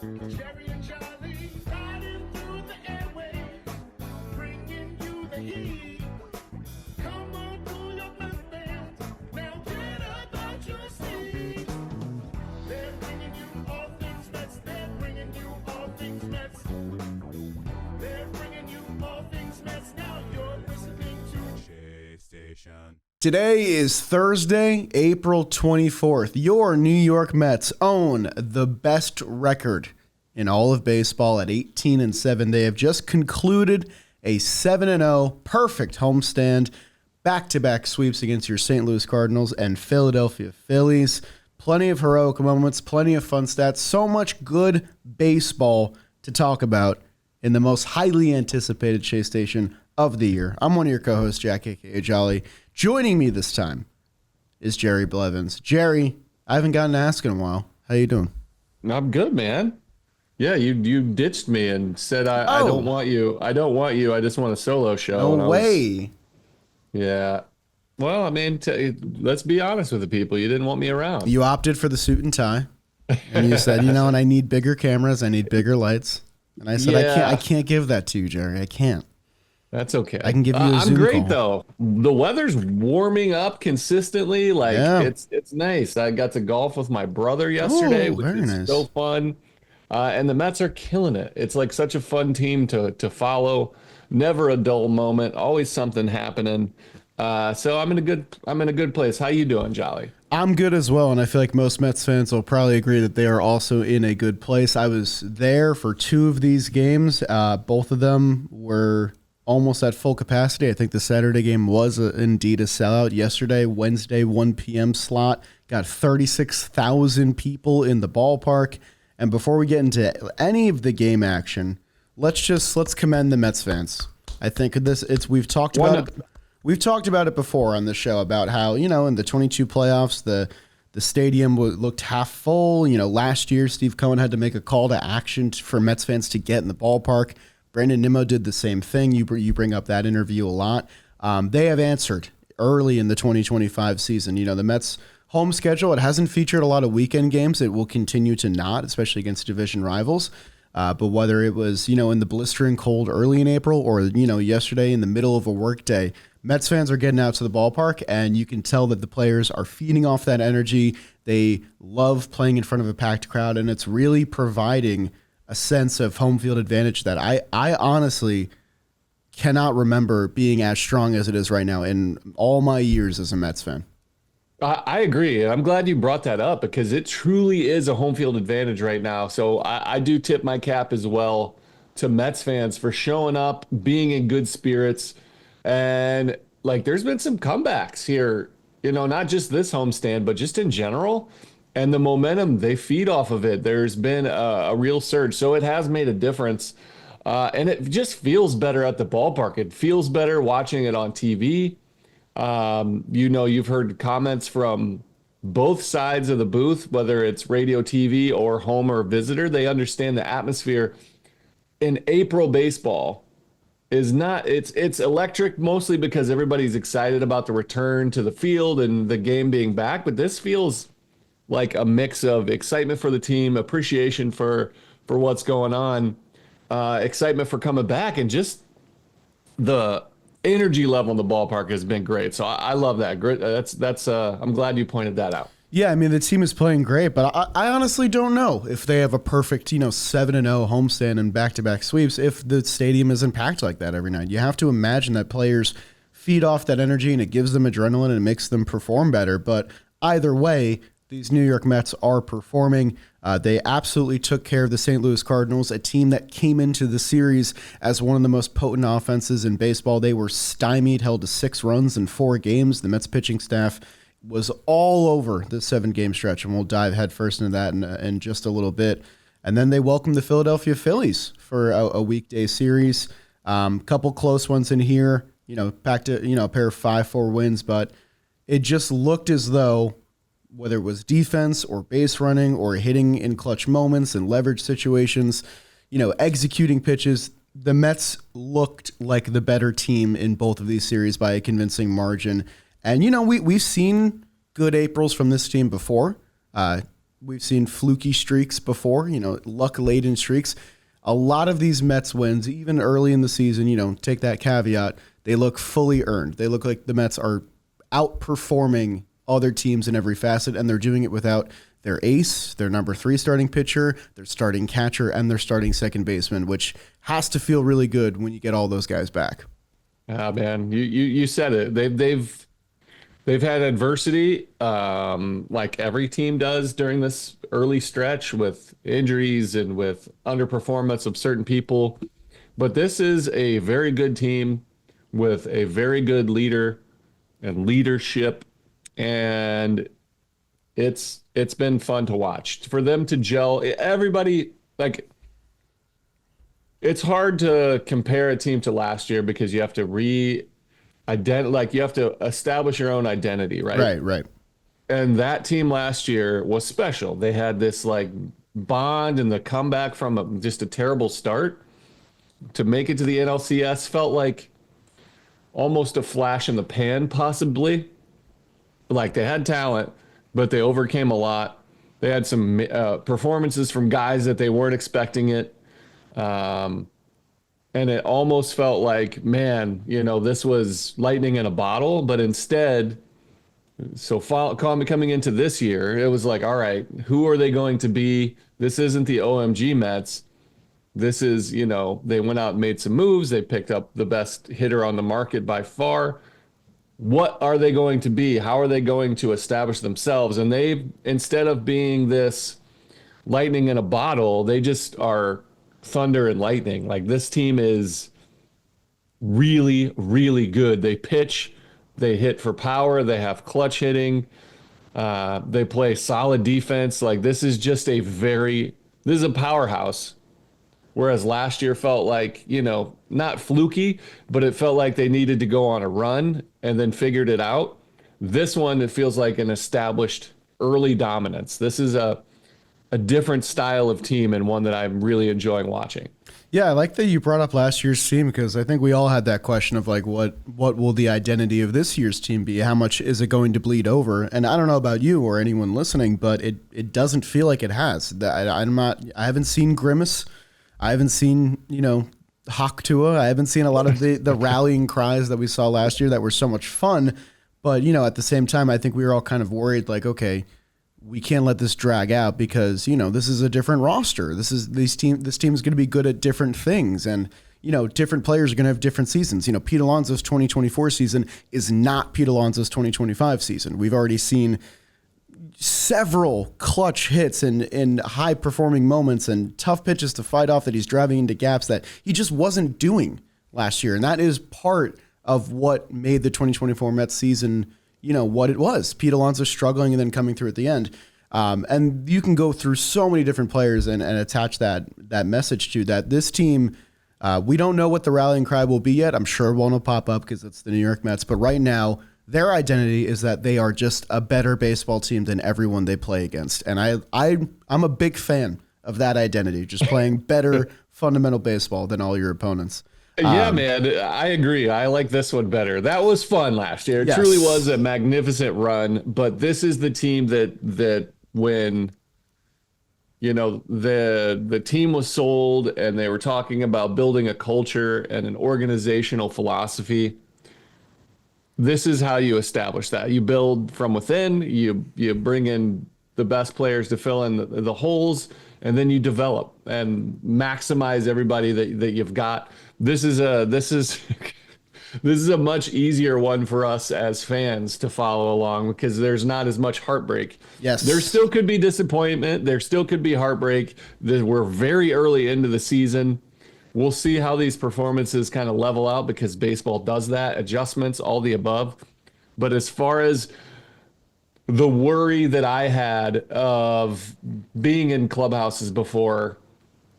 Jerry and Charlie riding through the airwaves, bringing you the heat. Come on through your Mets fans, now get up out your seat. They're bringing you all things Mets, they're bringing you all things Mets. They're bringing you all things Mets, now you're listening to Chase Station. Today is Thursday, April 24th. Your New York Mets own the best record in all of baseball at 18-7. They have just concluded a 7-0 perfect homestand, back-to-back sweeps against your St. Louis Cardinals and Philadelphia Phillies. Plenty of heroic moments, plenty of fun stats, so much good baseball to talk about in the most highly anticipated Chase Station of the year. I'm one of your co-hosts, Jack, a.k.a. Jolly. Joining me this time is Jerry Blevins. Jerry, I haven't gotten to ask in a while. How you doing? I'm good, man. Yeah, you ditched me and said I don't want you. I don't want you. I just want a solo show. No way. Yeah. Well, I mean, let's be honest with the people. You didn't want me around. You opted for the suit and tie, and you said, and I need bigger cameras. I need bigger lights. And I said, Yeah. I can't give that to you, Jerry. I can't. That's okay. I can give you a I'm Zoom great call. though. The weather's warming up consistently. Like Yeah. it's nice. I got to golf with my brother yesterday, which very is nice. so fun. And the Mets are killing it. It's like such a fun team to follow. Never a dull moment. Always something happening. So I'm in a good place. How you doing, Jolly? I'm good as well, and I feel like most Mets fans will probably agree that they are also in a good place. I was there for two of these games. Both of them were almost at full capacity. I think the Saturday game was indeed a sellout. Yesterday, Wednesday, 1 p.m. slot, got 36,000 people in the ballpark. And before we get into any of the game action, let's commend the Mets fans. I think we've talked about it before on the show about how, in the 22 playoffs, the stadium looked half full. Last year, Steve Cohen had to make a call to action for Mets fans to get in the ballpark. Brandon Nimmo did the same thing. You bring up that interview a lot. They have answered early in the 2025 season. The Mets' home schedule, it hasn't featured a lot of weekend games. It will continue to not, especially against division rivals. But whether it was, in the blistering cold early in April or, yesterday in the middle of a work day, Mets fans are getting out to the ballpark, and you can tell that the players are feeding off that energy. They love playing in front of a packed crowd, and it's really providing a sense of home field advantage that I honestly cannot remember being as strong as it is right now in all my years as a Mets fan. I agree. I'm glad you brought that up because it truly is a home field advantage right now. So I do tip my cap as well to Mets fans for showing up, being in good spirits. And there's been some comebacks here, not just this homestand, but just in general. And the momentum, they feed off of it. There's been a real surge. So it has made a difference. And it just feels better at the ballpark. It feels better watching it on TV. You've heard comments from both sides of the booth, whether it's radio, TV, or home or visitor. They understand the atmosphere in April baseball is not, it's electric mostly because everybody's excited about the return to the field and the game being back. But this feels like a mix of excitement for the team, appreciation for what's going on, excitement for coming back, and just the energy level in the ballpark has been great. So I love that. That's I'm glad you pointed that out. Yeah, I mean, the team is playing great, but I honestly don't know if they have a perfect, 7-0 homestand and back-to-back sweeps if the stadium isn't packed like that every night. You have to imagine that players feed off that energy and it gives them adrenaline and it makes them perform better. But either way, these New York Mets are performing. They absolutely took care of the St. Louis Cardinals, a team that came into the series as one of the most potent offenses in baseball. They were stymied, held to 6 runs in 4 games. The Mets pitching staff was all over the 7-game stretch, and we'll dive headfirst into that in just a little bit. And then they welcomed the Philadelphia Phillies for a weekday series. Couple close ones in here, back to a pair of 5-4 wins, but it just looked as though whether it was defense or base running or hitting in clutch moments and leverage situations, executing pitches, the Mets looked like the better team in both of these series by a convincing margin. And, we've seen good Aprils from this team before. we've seen fluky streaks before, luck-laden streaks. A lot of these Mets wins, even early in the season, take that caveat, they look fully earned. They look like the Mets are outperforming other teams in every facet, and they're doing it without their ace, their number 3 starting pitcher, their starting catcher, and their starting second baseman, which has to feel really good when you get all those guys back. Ah, man, you said it. They've had adversity, like every team does during this early stretch with injuries and with underperformance of certain people. But this is a very good team with a very good leader and leadership, and it's been fun to watch for them to gel. Everybody, like, it's hard to compare a team to last year because you have to you have to establish your own identity, right? Right. And that team last year was special. They had this like bond, and the comeback from just a terrible start to make it to the NLCS felt like almost a flash in the pan, possibly. Like, they had talent, but they overcame a lot. They had some performances from guys that they weren't expecting it. And it almost felt like, man, this was lightning in a bottle, but instead, coming into this year, it was like, all right, who are they going to be? This isn't the OMG Mets. This is, they went out and made some moves. They picked up the best hitter on the market by far. What are they going to be? How are they going to establish themselves? And instead of being this lightning in a bottle, they just are thunder and lightning. Like, this team is really, really good. They pitch, they hit for power, they have clutch hitting, they play solid defense. Like, this is a powerhouse. Whereas last year felt like, not fluky, but it felt like they needed to go on a run and then figured it out. This one, it feels like an established early dominance. This is a different style of team, and one that I'm really enjoying watching. Yeah, I like that you brought up last year's team, because I think we all had that question of like, what will the identity of this year's team be? How much is it going to bleed over? And I don't know about you or anyone listening, but it doesn't feel like it has. I haven't seen Grimace. I haven't seen, Hawk Tua. I haven't seen a lot of the rallying cries that we saw last year that were so much fun. But, at the same time, I think we were all kind of worried, like, okay, we can't let this drag out because, this is a different roster. This team is going to be good at different things. And, different players are going to have different seasons. Pete Alonso's 2024 season is not Pete Alonso's 2025 season. We've already seen several clutch hits and high performing moments and tough pitches to fight off that he's driving into gaps that he just wasn't doing last year. And that is part of what made the 2024 Mets season, what it was. Pete Alonso struggling and then coming through at the end. And you can go through so many different players and attach that message to that. This team, we don't know what the rallying cry will be yet. I'm sure one will pop up because it's the New York Mets. But right now, their identity is that they are just a better baseball team than everyone they play against. And I'm a big fan of that identity, just playing better fundamental baseball than all your opponents. Yeah, man, I agree. I like this one better. That was fun last year. It Yes. truly was a magnificent run. But this is the team that when, the team was sold and they were talking about building a culture and an organizational philosophy, this is how you establish that. You build from within, you bring in the best players to fill in the holes, and then you develop and maximize everybody that you've got. This is a much easier one for us as fans to follow along because there's not as much heartbreak. Yes. There still could be disappointment. There still could be heartbreak. We're very early into the season. We'll see how these performances kind of level out because baseball does that, adjustments, all the above. But as far as the worry that I had of being in clubhouses before,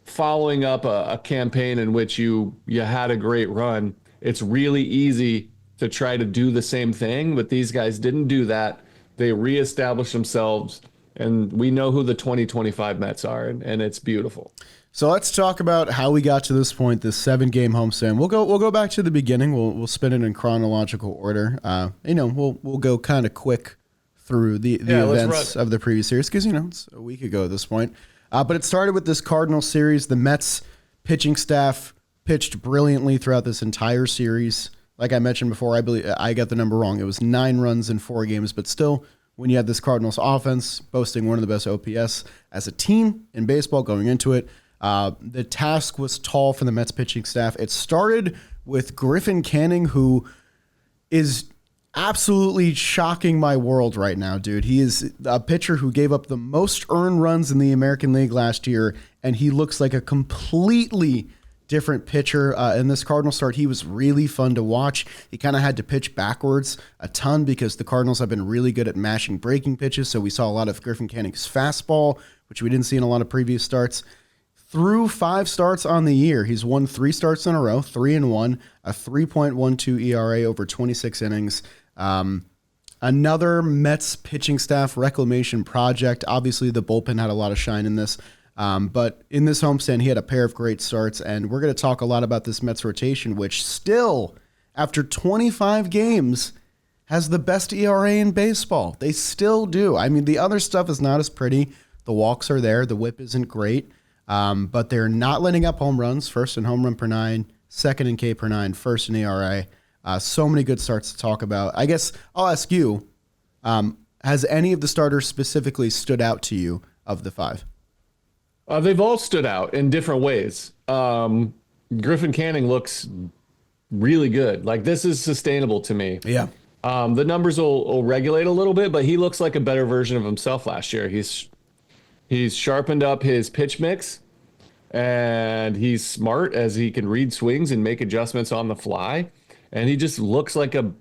following up a campaign in which you had a great run, it's really easy to try to do the same thing, but these guys didn't do that. They reestablished themselves, and we know who the 2025 Mets are, and it's beautiful. So let's talk about how we got to this point, this 7-game homestand. We'll go back to the beginning. We'll spin it in chronological order. We'll go kind of quick through the let's events run. of the previous series because, it's a week ago at this point. But it started with this Cardinals series. The Mets pitching staff pitched brilliantly throughout this entire series. Like I mentioned before, I believe I got the number wrong. It was 9 runs in 4 games, but still, when you have this Cardinals offense boasting one of the best OPS as a team in baseball going into it, the task was tall for the Mets pitching staff. It started with Griffin Canning, who is absolutely shocking my world right now, dude. He is a pitcher who gave up the most earned runs in the American League last year, and he looks like a completely different pitcher. In this Cardinal start, he was really fun to watch. He kind of had to pitch backwards a ton because the Cardinals have been really good at mashing breaking pitches, so we saw a lot of Griffin Canning's fastball, which we didn't see in a lot of previous starts. Through 5 starts on the year, he's won 3 starts in a row, 3-1, a 3.12 ERA over 26 innings. Another Mets pitching staff reclamation project. Obviously, the bullpen had a lot of shine in this. But in this homestand, he had a pair of great starts, and we're going to talk a lot about this Mets rotation, which still, after 25 games, has the best ERA in baseball. They still do. I mean, the other stuff is not as pretty. The walks are there. The whip isn't great. But they're not letting up home runs. First in home run per 9, second in K per 9, first in ERA. So many good starts to talk about. I guess I'll ask you, has any of the starters specifically stood out to you of the 5? They've all stood out in different ways. Griffin Canning looks really good. Like, this is sustainable to me. Yeah. The numbers will regulate a little bit, but he looks like a better version of himself last year. He's sharpened up his pitch mix, and he's smart as he can read swings and make adjustments on the fly. And he just looks like a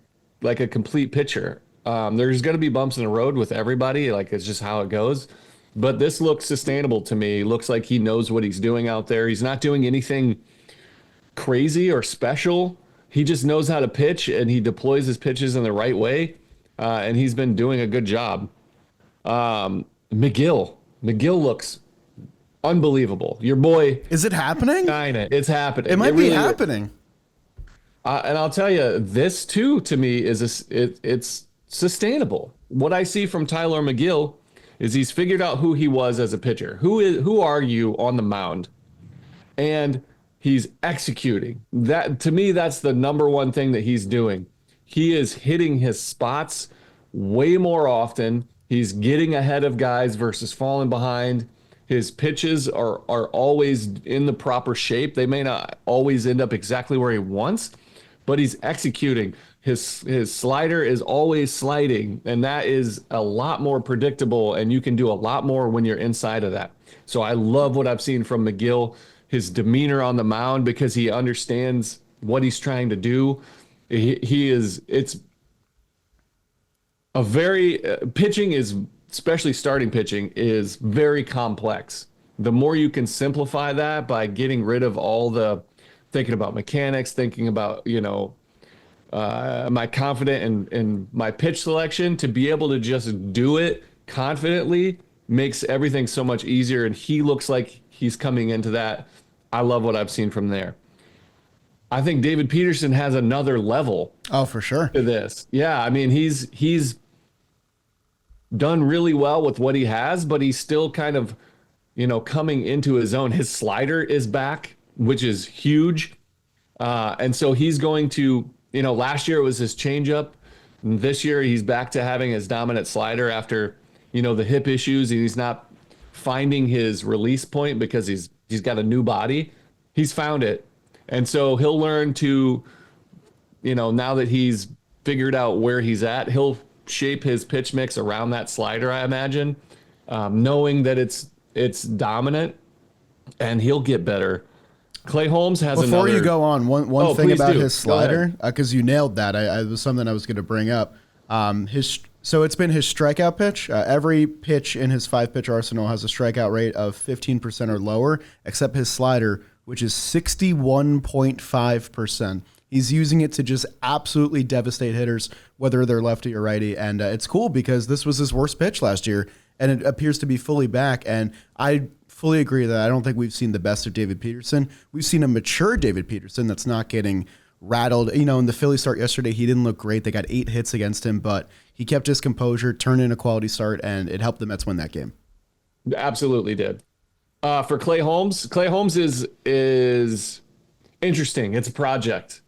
complete pitcher. There's going to be bumps in the road with everybody. Like, it's just how it goes. But this looks sustainable to me. Looks like he knows what he's doing out there. He's not doing anything crazy or special. He just knows how to pitch, and he deploys his pitches in the right way. And he's been doing a good job. McGill looks unbelievable. Your boy. Is it happening? It's happening. It might be happening. And I'll tell you, this too, to me, it's sustainable. What I see from Tyler McGill is he's figured out who he was as a pitcher. Who are you on the mound? And he's executing. That, to me, that's the number one thing that he's doing. He is hitting his spots way more often. He's getting ahead of guys versus falling behind. His pitches are always in the proper shape. They may not always end up exactly where he wants, but he's executing. His slider is always sliding, and that is a lot more predictable, and you can do a lot more when you're inside of that. So I love what I've seen from McGill, his demeanor on the mound, because he understands what he's trying to do. It's a very pitching is, especially starting pitching, is very complex. The more you can simplify that by getting rid of all the thinking about mechanics, thinking about, am I confident in my pitch selection, to be able to just do it confidently makes everything so much easier. And he looks like he's coming into that. I love what I've seen from there. I think David Peterson has another level. Oh, for sure. To this. Yeah. I mean, he's done really well with what he has, but he's still kind of, coming into his own. His slider is back, which is huge. And so he's going to, last year it was his changeup. This year he's back to having his dominant slider after, the hip issues. He's not finding his release point because he's got a new body. He's found it. And so he'll learn to, now that he's figured out where he's at, he'll shape his pitch mix around that slider, I imagine, knowing that it's dominant, and he'll get better. Clay Holmes has Before another. you go on, one thing about his Go ahead. slider, because you nailed that. I was something I was going to bring up. So it's been his strikeout pitch. Every pitch in his 5-pitch arsenal has a strikeout rate of 15% or lower, except his slider, which is 61.5%. He's using it to just absolutely devastate hitters, whether they're lefty or righty. And it's cool because this was his worst pitch last year, and it appears to be fully back. And I fully agree that I don't think we've seen the best of David Peterson. We've seen a mature David Peterson that's not getting rattled. You know, in the Philly start yesterday, he didn't look great. They got 8 hits against him, but he kept his composure, turned in a quality start, and it helped the Mets win that game. Absolutely did. For Clay Holmes is interesting. It's a project.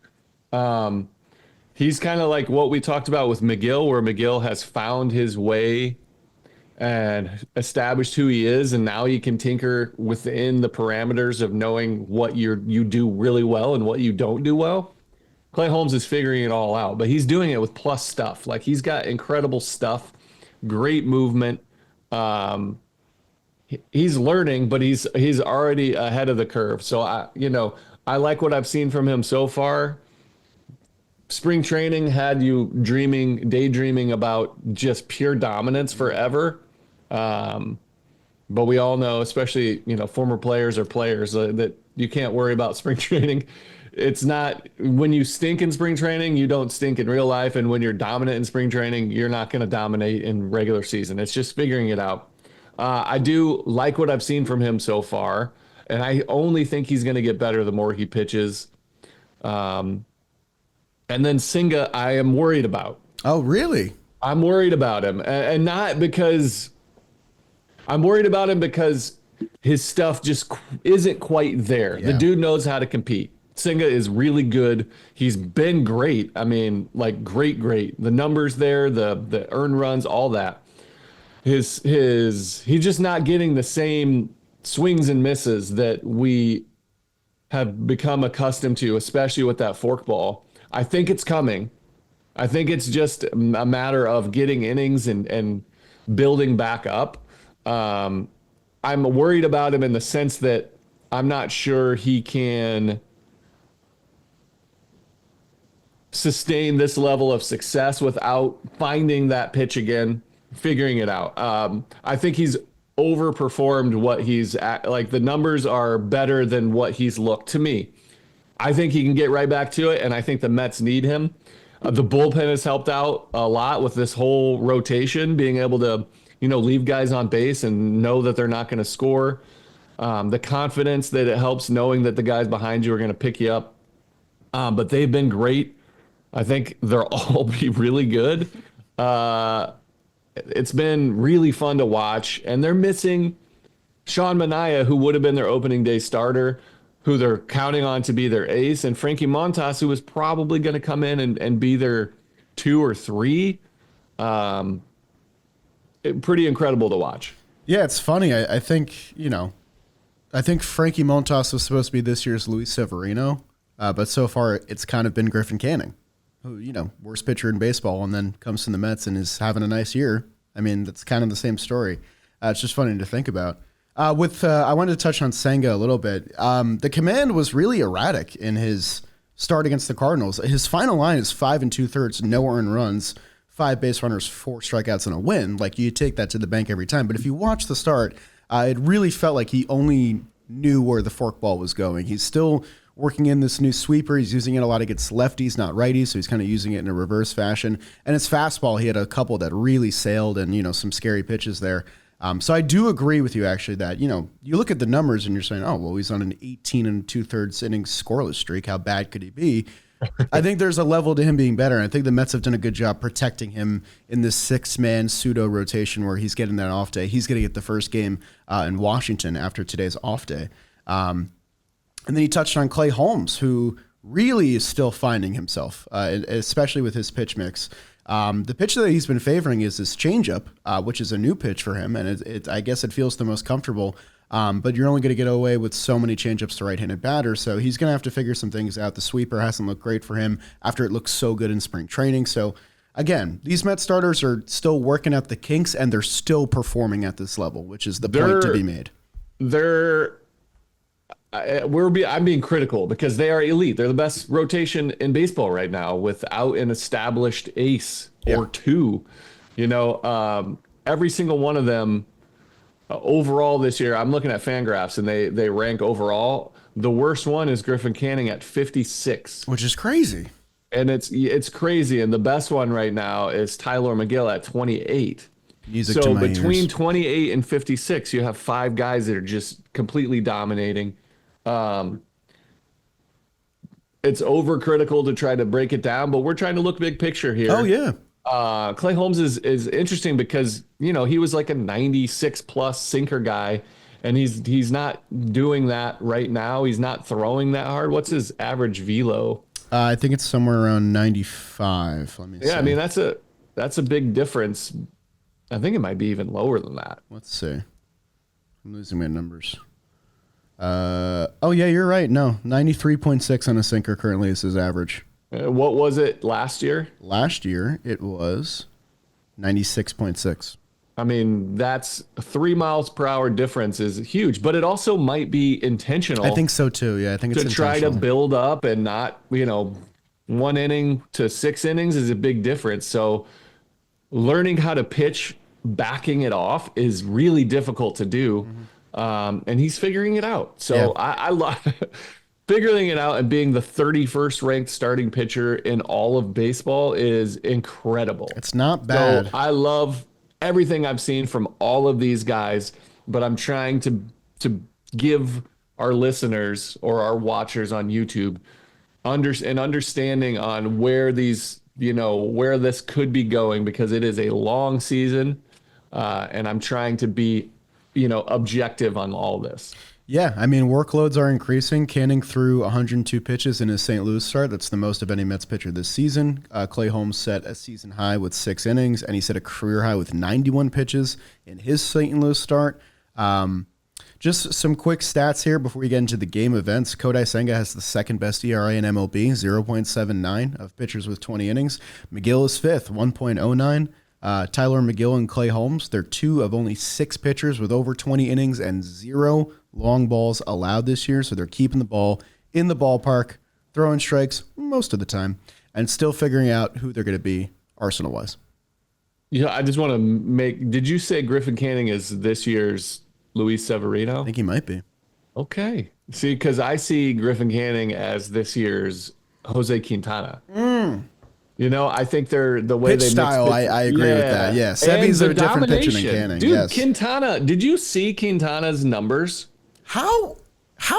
He's kind of like what we talked about with McGill, where McGill has found his way and established who he is, and now he can tinker within the parameters of knowing what you do really well and what you don't do well. Clay Holmes is figuring it all out, but he's doing it with plus stuff. Like, he's got incredible stuff, great movement. He's learning, but he's already ahead of the curve. So I like what I've seen from him so far. Spring training had you daydreaming about just pure dominance forever. But we all know, especially, former players or players, that you can't worry about spring training. It's not, when you stink in spring training, you don't stink in real life. And when you're dominant in spring training, you're not going to dominate in regular season. It's just figuring it out. I do like what I've seen from him so far, and I only think he's going to get better the more he pitches. And then Singa, I am worried about. Oh, really? I'm worried about him, and not because I'm worried about him because his stuff just isn't quite there. Yeah. The dude knows how to compete. Singa is really good. He's been great. I mean, like, great. The numbers there, the earned runs, all that. He's just not getting the same swings and misses that we have become accustomed to, especially with that forkball. I think it's coming. I think it's just a matter of getting innings and building back up. I'm worried about him in the sense that I'm not sure he can sustain this level of success without finding that pitch again, figuring it out. I think he's overperformed what he's at. Like, the numbers are better than what he's looked to me. I think he can get right back to it, and I think the Mets need him. The bullpen has helped out a lot with this whole rotation, being able to, leave guys on base and know that they're not going to score. The confidence that it helps knowing that the guys behind you are going to pick you up. But they've been great. I think they'll all be really good. It's been really fun to watch, and they're missing Sean Manaea, who would have been their opening day starter, who they're counting on to be their ace, and Frankie Montas, who was probably going to come in and be their 2 or 3. Pretty incredible to watch. Yeah, it's funny. I think Frankie Montas was supposed to be this year's Luis Severino, but so far it's kind of been Griffin Canning, who, worst pitcher in baseball, and then comes to the Mets and is having a nice year. I mean, that's kind of the same story. It's just funny to think about. I wanted to touch on Senga a little bit. The command was really erratic in his start against the Cardinals. His final line is 5 2/3, no earned runs, 5 base runners, 4 strikeouts, and a win. Like, you take that to the bank every time. But if you watch the start, it really felt like he only knew where the forkball was going. He's still working in this new sweeper. He's using it a lot against lefties, not righties, so he's kind of using it in a reverse fashion. And his fastball, he had a couple that really sailed and, some scary pitches there. So I do agree with you, actually, that, you look at the numbers and you're saying, oh, well, he's on an 18 2/3 innings scoreless streak. How bad could he be? I think there's a level to him being better. And I think the Mets have done a good job protecting him in this 6-man pseudo rotation where he's getting that off day. He's going to get the first game in Washington after today's off day. And then he touched on Clay Holmes, who really is still finding himself, especially with his pitch mix. The pitch that he's been favoring is his changeup, which is a new pitch for him, and I guess it feels the most comfortable. But you're only going to get away with so many changeups to right-handed batters, so he's going to have to figure some things out. The sweeper hasn't looked great for him after it looked so good in spring training. So, again, these Mets starters are still working out the kinks, and they're still performing at this level, which is the point to be made. I'm being critical because they are elite. They're the best rotation in baseball right now without an established ace or two. Every single one of them overall this year, I'm looking at Fangraphs and they rank overall. The worst one is Griffin Canning at 56, which is crazy. And it's crazy. And the best one right now is Tyler McGill at 28. So between 28 and 56, you have 5 guys that are just completely dominating. it's overcritical to try to break it down, but we're trying to look big picture here. Oh yeah. Clay Holmes is interesting because, he was like a 96 plus sinker guy, and he's not doing that right now. He's not throwing that hard. What's his average velo? I think it's somewhere around 95. Let me see. Yeah, I mean that's a big difference. I think it might be even lower than that. Let's see. I'm losing my numbers. Oh yeah, you're right. No, 93.6 on a sinker currently is his average. What was it last year? Last year it was 96.6. I mean, that's 3 miles per hour difference is huge, but it also might be intentional. I think so too. Yeah, I think it's to try to intentional. build up and not, 1 inning to 6 innings is a big difference. So learning how to pitch, backing it off is really difficult to do. And he's figuring it out. So Yeah. I love figuring it out, and being the 31st ranked starting pitcher in all of baseball is incredible. It's not bad. So I love everything I've seen from all of these guys, but I'm trying to give our listeners or our watchers on YouTube an understanding on where these, where this could be going, because it is a long season, and I'm trying to be, objective on all this. Yeah, I mean, workloads are increasing. Canning threw 102 pitches in his St. Louis start. That's the most of any Mets pitcher this season. Clay Holmes set a season high with 6 innings, and he set a career high with 91 pitches in his St. Louis start. Just some quick stats here before we get into the game events. Kodai Senga has the second best ERA in MLB, 0.79 of pitchers with 20 innings. McGill is fifth, 1.09. Tyler McGill and Clay Holmes, they're 2 of only 6 pitchers with over 20 innings and 0 long balls allowed this year. So they're keeping the ball in the ballpark, throwing strikes most of the time, and still figuring out who they're going to be Arsenal-wise. Yeah, I just want to did you say Griffin Canning is this year's Luis Severino? I think he might be. Okay. See, because I see Griffin Canning as this year's Jose Quintana. I think they're the way Pitch they style, mix I agree with that. Yeah, Sevy's a different pitcher than Canning. Dude, Yes. Quintana, did you see Quintana's numbers? How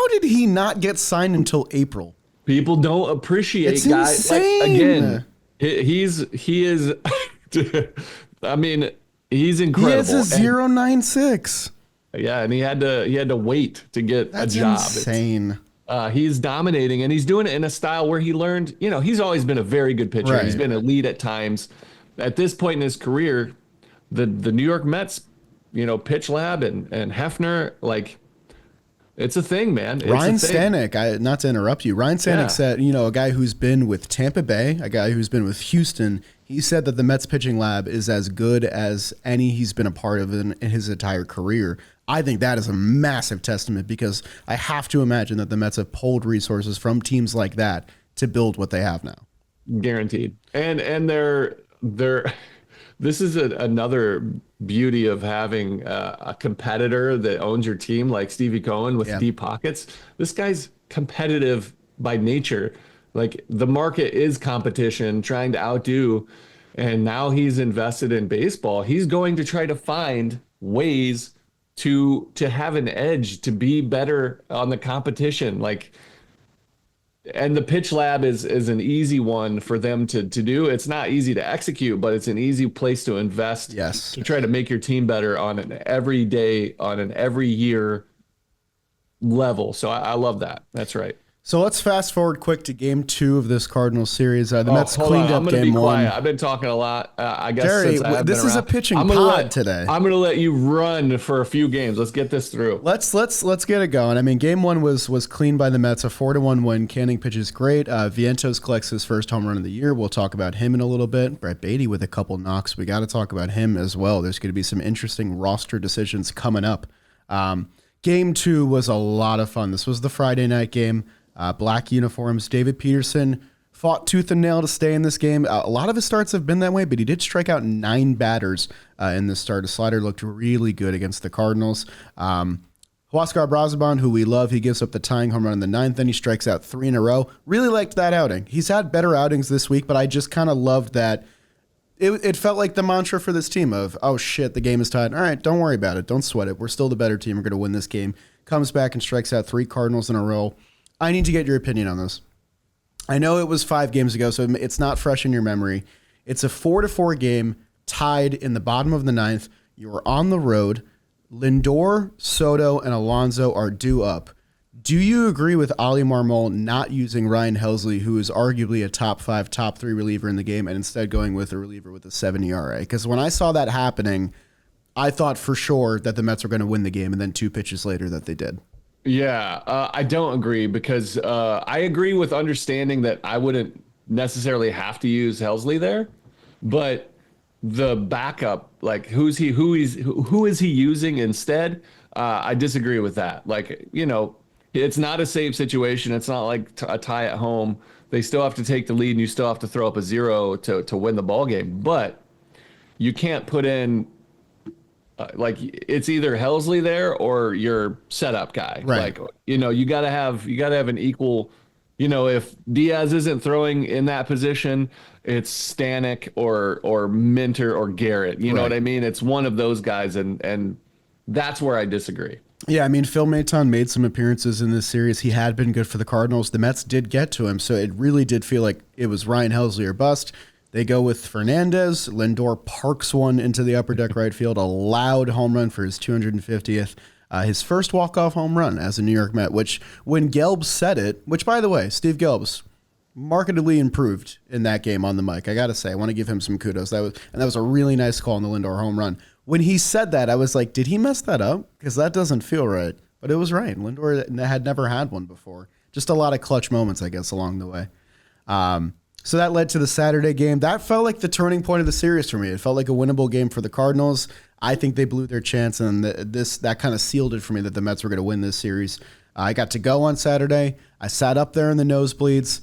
did he not get signed until April? People don't appreciate It's guys. insane. Again, he is. I mean, he's incredible. He has a 0.96. Yeah, and he had to wait to get That's a job. insane. He's dominating, and he's doing it in a style where he learned. He's always been a very good pitcher. Right. He's been elite at times. At this point in his career, the New York Mets, pitch lab and Hefner, like, it's a thing, man. It's Ryan a thing. Stanek, not to interrupt you, Ryan Stanek Yeah. said, a guy who's been with Tampa Bay, a guy who's been with Houston, he said that the Mets pitching lab is as good as any he's been a part of in his entire career. I think that is a massive testament, because I have to imagine that the Mets have pulled resources from teams like that to build what they have now. Guaranteed. And they're this is another beauty of having a competitor that owns your team, like Stevie Cohen with deep pockets. This guy's competitive by nature. Like, the market is competition, trying to outdo, and now he's invested in baseball. He's going to try to find ways to have an edge, to be better on the competition. Like, and the pitch lab is an easy one for them to do. It's not easy to execute, but it's an easy place to invest. Yes. To try to make your team better on an every day, on an every year level. So I love that. That's right. So let's fast forward quick to game 2 of this Cardinals series. The Mets Hold cleaned on. up I'm gonna game be 1. quiet. I've been talking a lot. I guess Jerry, since I have this been is a around. pitching I'm gonna pod today. I'm going to let you run for a few games. Let's get this through. Let's get it going. I mean, game 1 was clean by the Mets, a 4-1 win. Canning pitches great. Vientos collects his first home run of the year. We'll talk about him in a little bit. Brett Beatty with a couple knocks. We got to talk about him as well. There's going to be some interesting roster decisions coming up. Game 2 was a lot of fun. This was the Friday night game. Black uniforms. David Peterson fought tooth and nail to stay in this game. A lot of his starts have been that way, but he did strike out 9 batters in this start. His slider looked really good against the Cardinals. Huascar Brazaban, who we love, he gives up the tying home run in the 9th, then he strikes out 3 in a row. Really liked that outing. He's had better outings this week, but I just kind of loved that. It felt like the mantra for this team of, oh shit, the game is tied. All right, don't worry about it. Don't sweat it. We're still the better team. We're going to win this game. Comes back and strikes out 3 Cardinals in a row. I need to get your opinion on this. I know it was 5 games ago, so it's not fresh in your memory. It's a 4-4 game tied in the bottom of the 9th. You are on the road. Lindor, Soto, and Alonzo are due up. Do you agree with Ali Marmol not using Ryan Helsley, who is arguably a top 5, top 3 reliever in the game, and instead going with a reliever with a 7 ERA? Because when I saw that happening, I thought for sure that the Mets were going to win the game, and then 2 pitches later that they did. Yeah, I don't agree because I agree with understanding that I wouldn't necessarily have to use Helsley there, but the backup, like who is he using instead? I disagree with that. Like, it's not a safe situation. It's not like a tie at home. They still have to take the lead and you still have to throw up a 0 to win the ball game, but you can't put in like it's either Helsley there or your setup guy. Right. Like, you gotta have an equal, if Diaz isn't throwing in that position, it's Stanek or Minter or Garrett. You know what I mean? It's one of those guys, and that's where I disagree. Yeah, I mean, Phil Maton made some appearances in this series. He had been good for the Cardinals. The Mets did get to him, so it really did feel like it was Ryan Helsley or bust. They go with Fernandez. Lindor parks one into the upper deck right field, a loud home run for his 250th. His first walk-off home run as a New York Met, which when Gelbs said it, which, by the way, Steve Gelbs, markedly improved in that game on the mic. I got to say, I want to give him some kudos. That was a really nice call on the Lindor home run. When he said that, I was like, did he mess that up? Because that doesn't feel right. But it was right. Lindor had never had one before. Just a lot of clutch moments, I guess, along the way. So that led to the Saturday game. That felt like the turning point of the series for me. It felt like a winnable game for the Cardinals. I think they blew their chance, and that kind of sealed it for me that the Mets were going to win this series. I got to go on Saturday. I sat up there in the nosebleeds.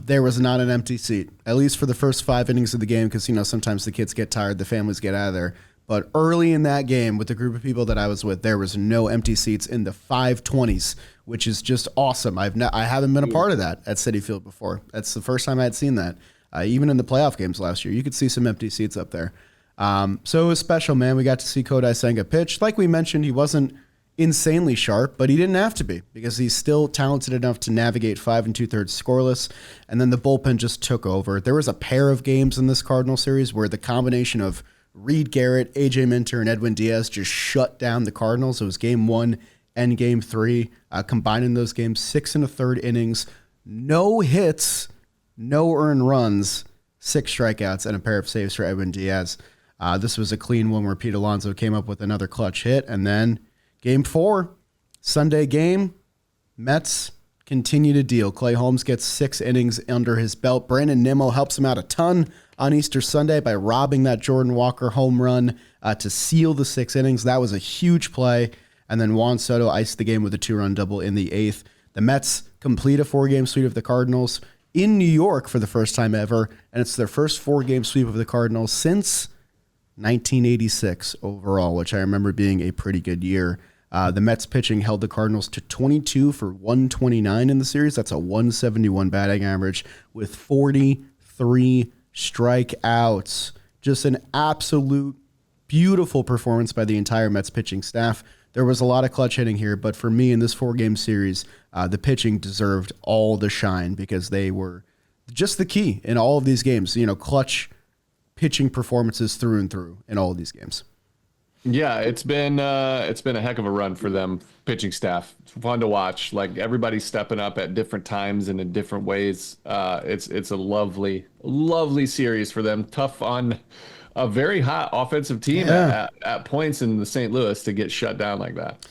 There was not an empty seat, at least for the first 5 innings of the game, because sometimes the kids get tired, the families get out of there. But early in that game, with the group of people that I was with, there was no empty seats in the 520s, which is just awesome. I haven't been a part of that at Citi Field before. That's the first time I had seen that. Even in the playoff games last year, you could see some empty seats up there. So it was special, man. We got to see Kodai Senga pitch. Like we mentioned, he wasn't insanely sharp, but he didn't have to be because he's still talented enough to navigate 5 2/3 scoreless. And then the bullpen just took over. There was a pair of games in this Cardinal series where the combination of Reed Garrett, AJ Minter, and Edwin Diaz just shut down the Cardinals. It was game 1 and game 3. Combining those games, 6 1/3 innings, no hits, no earned runs, 6 strikeouts, and a pair of saves for Edwin Diaz. This was a clean one where Pete Alonso came up with another clutch hit. And then game 4, Sunday game, Mets continue to deal. Clay Holmes gets 6 innings under his belt. Brandon Nimmo helps him out a ton on Easter Sunday by robbing that Jordan Walker home run to seal the 6 innings. That was a huge play. And then Juan Soto iced the game with a 2-run double in the 8th. The Mets complete a 4-game sweep of the Cardinals in New York for the first time ever, and it's their first 4-game sweep of the Cardinals since 1986 overall, which I remember being a pretty good year. The Mets pitching held the Cardinals to 22 for 129 in the series. That's a 171 batting average with 43 strikeouts. Just an absolute beautiful performance by the entire Mets pitching staff. There was a lot of clutch hitting here, but for me in this 4-game series, the pitching deserved all the shine because they were just the key in all of these games. Clutch pitching performances through and through in all of these games. Yeah, it's been a heck of a run for them pitching staff. It's fun to watch. Like everybody's stepping up at different times and in different ways. It's a lovely series for them. Tough on a very hot offensive team at points in the St. Louis to get shut down like that.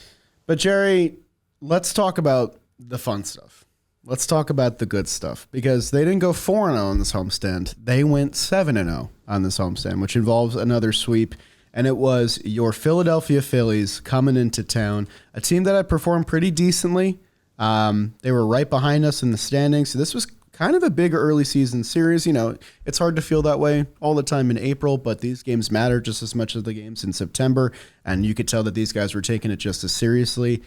But Jerry, let's talk about the fun stuff. Let's talk about the good stuff because they didn't go 4-0 on this homestand. They went 7-0 on this homestand, which involves another sweep. And it was your Philadelphia Phillies coming into town, a team that had performed pretty decently. They were right behind us in the standings. So this was kind of a big early season series. It's hard to feel that way all the time in April, but these games matter just as much as the games in September. And you could tell that these guys were taking it just as seriously.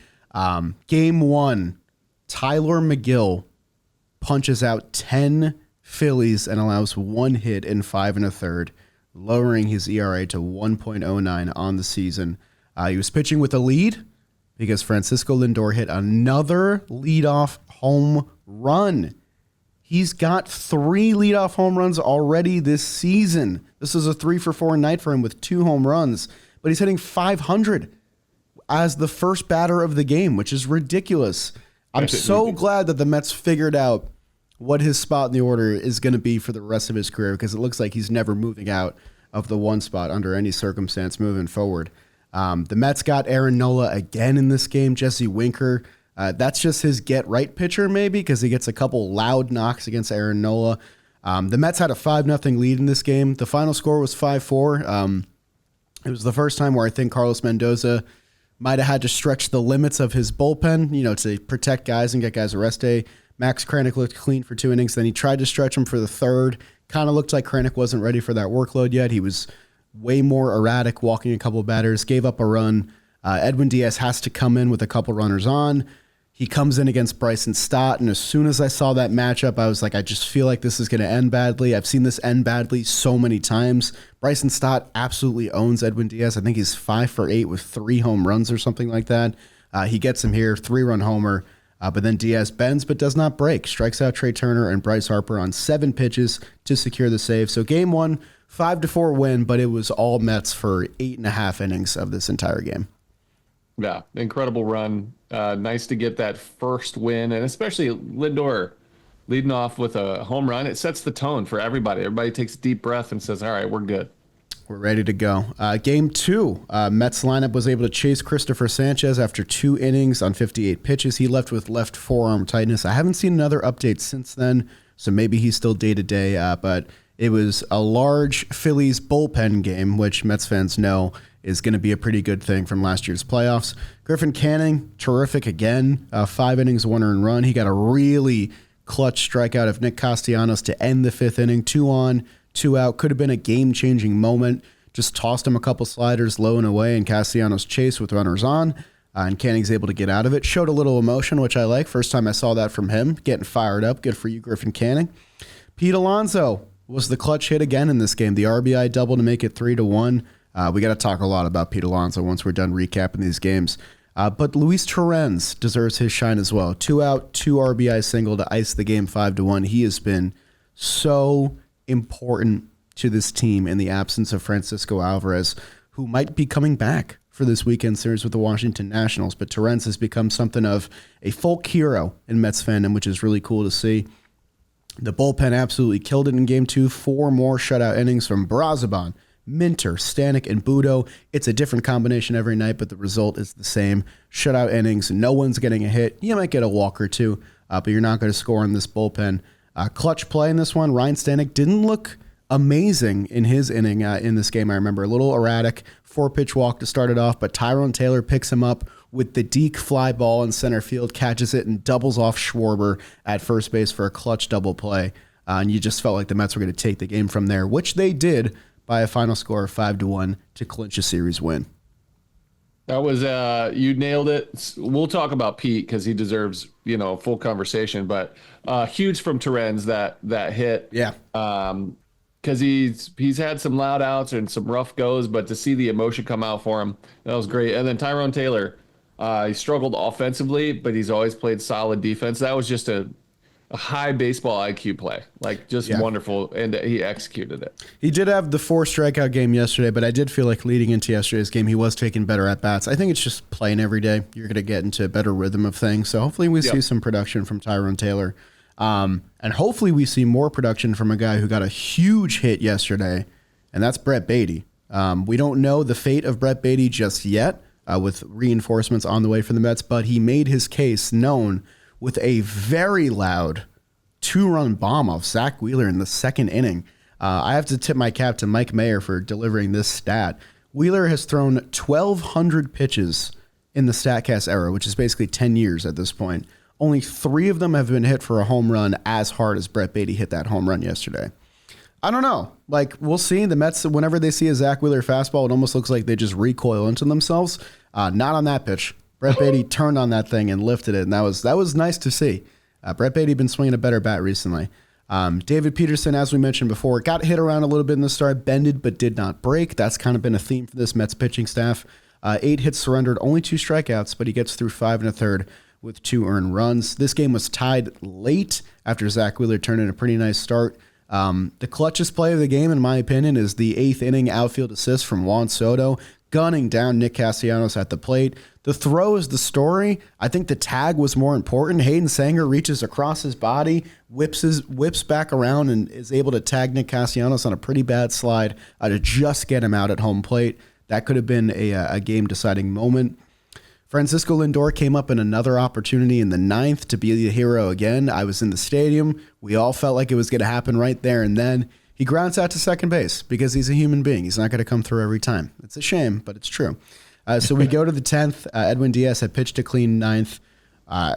Game 1, Tyler McGill punches out 10 Phillies and allows 1 hit in 5 1/3. Lowering his ERA to 1.09 on the season. He was pitching with a lead because Francisco Lindor hit another leadoff home run. He's got 3 leadoff home runs already this season. This is a 3-for-4 night for him with 2 home runs, but he's hitting .500 as the first batter of the game, which is ridiculous. I'm so glad that the Mets figured out what his spot in the order is going to be for the rest of his career, because it looks like he's never moving out of the 1 spot under any circumstance moving forward. The Mets got Aaron Nola again in this game. Jesse Winker, that's just his get-right pitcher maybe, because he gets a couple loud knocks against Aaron Nola. The Mets had a 5-0 lead in this game. The final score was 5-4. It was the first time where I think Carlos Mendoza might have had to stretch the limits of his bullpen, to protect guys and get guys a rest day. Max Kranick looked clean for 2 innings. Then he tried to stretch him for the 3rd. Kind of looked like Kranick wasn't ready for that workload yet. He was way more erratic, walking a couple batters, gave up a run. Edwin Diaz has to come in with a couple runners on. He comes in against Bryson Stott, and as soon as I saw that matchup, I was like, I just feel like this is going to end badly. I've seen this end badly so many times. Bryson Stott absolutely owns Edwin Diaz. I think he's 5 for 8 with 3 home runs or something like that. He gets him here, 3-run homer, but then Diaz bends but does not break. Strikes out Trey Turner and Bryce Harper on 7 pitches to secure the save. So game 1, 5-4 win, but it was all Mets for 8.5 innings of this entire game. Yeah, incredible run. Nice to get that first win, and especially Lindor leading off with a home run. It sets the tone for everybody. Everybody takes a deep breath and says, all right, we're good. We're ready to go. Game 2, Mets lineup was able to chase Christopher Sanchez after 2 innings on 58 pitches. He left with left forearm tightness. I haven't seen another update since then, so maybe he's still day-to-day, but it was a large Phillies bullpen game, which Mets fans know is going to be a pretty good thing from last year's playoffs. Griffin Canning, terrific again. 5 innings, 1 earned run. He got a really clutch strikeout of Nick Castellanos to end the 5th inning. 2 on, 2 out. Could have been a game-changing moment. Just tossed him a couple sliders low and away, and Castellanos chased with runners on. And Canning's able to get out of it. Showed a little emotion, which I like. First time I saw that from him. Getting fired up. Good for you, Griffin Canning. Pete Alonso was the clutch hit again in this game. The RBI double to make it 3-1. We got to talk a lot about Pete Alonso once we're done recapping these games. But Luis Torrens deserves his shine as well. 2 out, 2 RBI single to ice the game 5-1. He has been so important to this team in the absence of Francisco Alvarez, who might be coming back for this weekend series with the Washington Nationals. But Torrens has become something of a folk hero in Mets fandom, which is really cool to see. The bullpen absolutely killed it in Game 2. 4 more shutout innings from Brazoban, Minter, Stanek, and Budo. It's a different combination every night, but the result is the same. Shutout innings. No one's getting a hit. You might get a walk or two, but you're not going to score in this bullpen. Clutch play in this one. Ryan Stanek didn't look amazing in his inning in this game. I remember a little erratic. 4-pitch walk to start it off, but Tyrone Taylor picks him up with the deke fly ball in center field, catches it, and doubles off Schwarber at first base for a clutch double play. And you just felt like the Mets were going to take the game from there, which they did by a final score of 5-1 to clinch a series win. That was you nailed it. We'll talk about Pete because he deserves full conversation. But huge from Torrens that hit. Yeah. Because he's had some loud outs and some rough goes, but to see the emotion come out for him, that was great. And then Tyrone Taylor, he struggled offensively, but he's always played solid defense. That was just a high baseball IQ play, wonderful, and he executed it. He did have the 4 strikeout game yesterday, but I did feel like leading into yesterday's game, he was taking better at bats. I think it's just playing every day. You're going to get into a better rhythm of things. So hopefully we see some production from Tyrone Taylor. And hopefully we see more production from a guy who got a huge hit yesterday, and that's Brett Baty. We don't know the fate of Brett Baty just yet, with reinforcements on the way for the Mets, but he made his case known with a very loud 2-run bomb off Zach Wheeler in the 2nd inning. I have to tip my cap to Mike Mayer for delivering this stat. Wheeler has thrown 1,200 pitches in the StatCast era, which is basically 10 years at this point. Only 3 of them have been hit for a home run as hard as Brett Baty hit that home run yesterday. I don't know. We'll see. The Mets, whenever they see a Zach Wheeler fastball, it almost looks like they just recoil into themselves. Not on that pitch. Brett Baty turned on that thing and lifted it, and that was nice to see. Brett Baty been swinging a better bat recently. David Peterson, as we mentioned before, got hit around a little bit in the start, bended but did not break. That's kind of been a theme for this Mets pitching staff. 8 hits surrendered, only 2 strikeouts, but he gets through 5 1/3 with 2 earned runs. This game was tied late after Zach Wheeler turned in a pretty nice start. The clutchest play of the game, in my opinion, is the 8th inning outfield assist from Juan Soto, gunning down Nick Castellanos at the plate. The throw is the story. I think the tag was more important. Hayden Sanger reaches across his body, whips back around, and is able to tag Nick Castellanos on a pretty bad slide to just get him out at home plate. That could have been a game-deciding moment. Francisco Lindor came up in another opportunity in the 9th to be the hero again. I was in the stadium. We all felt like it was going to happen right there and then. He grounds out to second base because he's a human being. He's not going to come through every time. It's a shame, but it's true. So we go to the 10th. Edwin Diaz had pitched a clean 9th.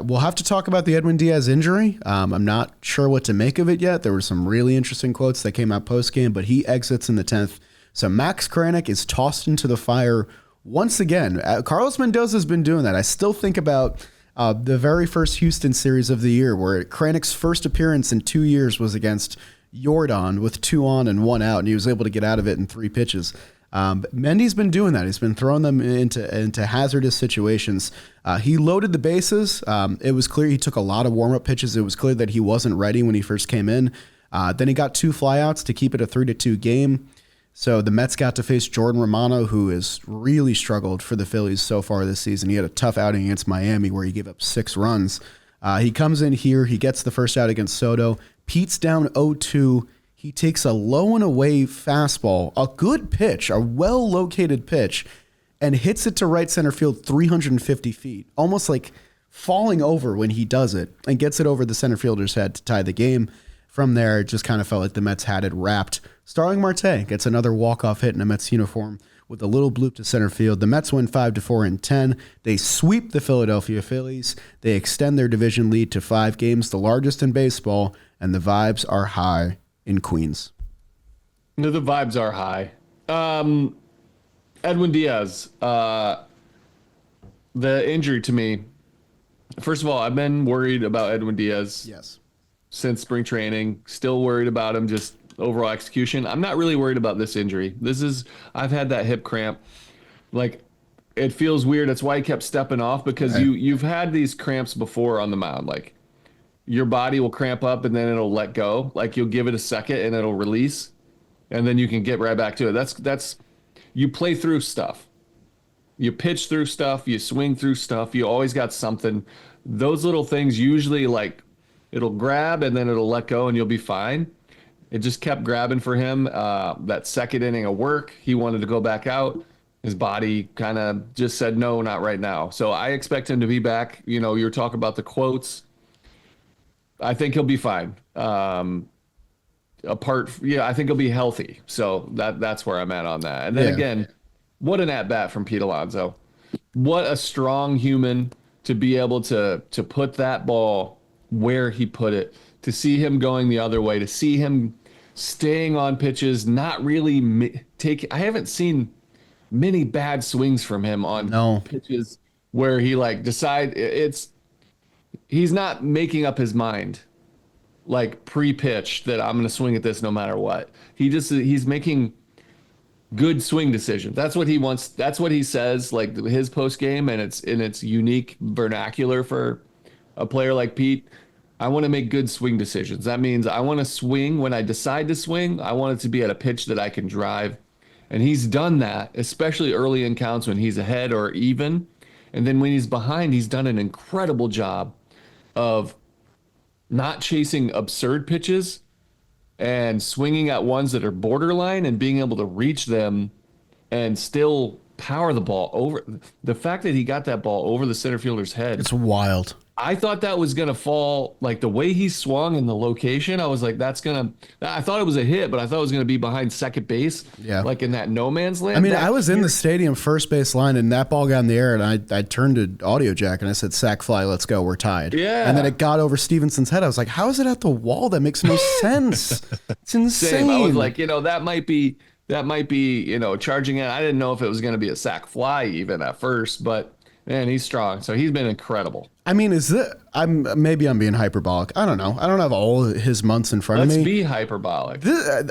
We'll have to talk about the Edwin Diaz injury. I'm not sure what to make of it yet. There were some really interesting quotes that came out post-game, but he exits in the 10th. So Max Kranick is tossed into the fire once again. Carlos Mendoza has been doing that. I still think about the very first Houston series of the year where Kranick's first appearance in 2 years was against Yordan with 2 on and 1 out, and he was able to get out of it in 3 pitches. But Mendy's been doing that. He's been throwing them into hazardous situations. He loaded the bases. It was clear he took a lot of warm-up pitches. It was clear that he wasn't ready when he first came in. Then he got 2 flyouts to keep it a 3-2 game. So the Mets got to face Jordan Romano, who has really struggled for the Phillies so far this season. He had a tough outing against Miami where he gave up 6 runs. He comes in here. He gets the first out against Soto. Pete's down 0-2. He takes a low and away fastball, a good pitch, a well-located pitch, and hits it to right center field 350 feet, almost like falling over when he does it, and gets it over the center fielder's head to tie the game. From there, it just kind of felt like the Mets had it wrapped. Starling Marte gets another walk-off hit in a Mets uniform with a little bloop to center field. The Mets win 5-4 in 10. They sweep the Philadelphia Phillies. They extend their division lead to 5 games, the largest in baseball, and the vibes are high in Queens. No, the vibes are high. Edwin Diaz, the injury to me. First of all, I've been worried about Edwin Diaz. Yes. Since spring training. Still worried about him, just overall execution. I'm not really worried about this injury. I've had that hip cramp. Like, it feels weird. That's why he kept stepping off, because you've had these cramps before on the mound. Like, your body will cramp up and then it'll let go. Like, you'll give it a second and it'll release, and then you can get right back to it. That's you play through stuff. You pitch through stuff. You swing through stuff. You always got something. Those little things usually, like, it'll grab and then it'll let go and you'll be fine. It just kept grabbing for him. That second inning of work, he wanted to go back out. His body kind of just said, no, not right now. So I expect him to be back. You know, you're talking about the quotes. I think he'll be fine. I think he'll be healthy. So that's where I'm at on that. And then again, what an at-bat from Pete Alonso. What a strong human to be able to put that ball where he put it, to see him going the other way, to see him staying on pitches, not really I haven't seen many bad swings from him on pitches where he he's not making up his mind like pre-pitch that I'm going to swing at this no matter what. He's making good swing decisions. That's what he wants. That's what he says, like his post game, and it's unique vernacular for a player like Pete. I want to make good swing decisions. That means I want to swing. When I decide to swing, I want it to be at a pitch that I can drive. And he's done that, especially early in counts when he's ahead or even. And then when he's behind, he's done an incredible job of not chasing absurd pitches and swinging at ones that are borderline and being able to reach them and still power the ball over. The fact that he got that ball over the center fielder's head. It's wild. I thought that was going to fall, like the way he swung in the location. I was like, I thought it was a hit, but I thought it was going to be behind second base. Yeah. Like in that no man's land. I mean, I was in the stadium first base line and that ball got in the air and I turned to audio jack and I said, sack fly, let's go. We're tied. Yeah. And then it got over Stevenson's head. I was like, how is it at the wall? That makes no sense. It's insane. Same. I was like, that might be, charging in. I didn't know if it was going to be a sack fly even at first, but Man, he's strong. So he's been incredible. I mean, I'm being hyperbolic. I don't know. I don't have all his months in front of me. Let's be hyperbolic.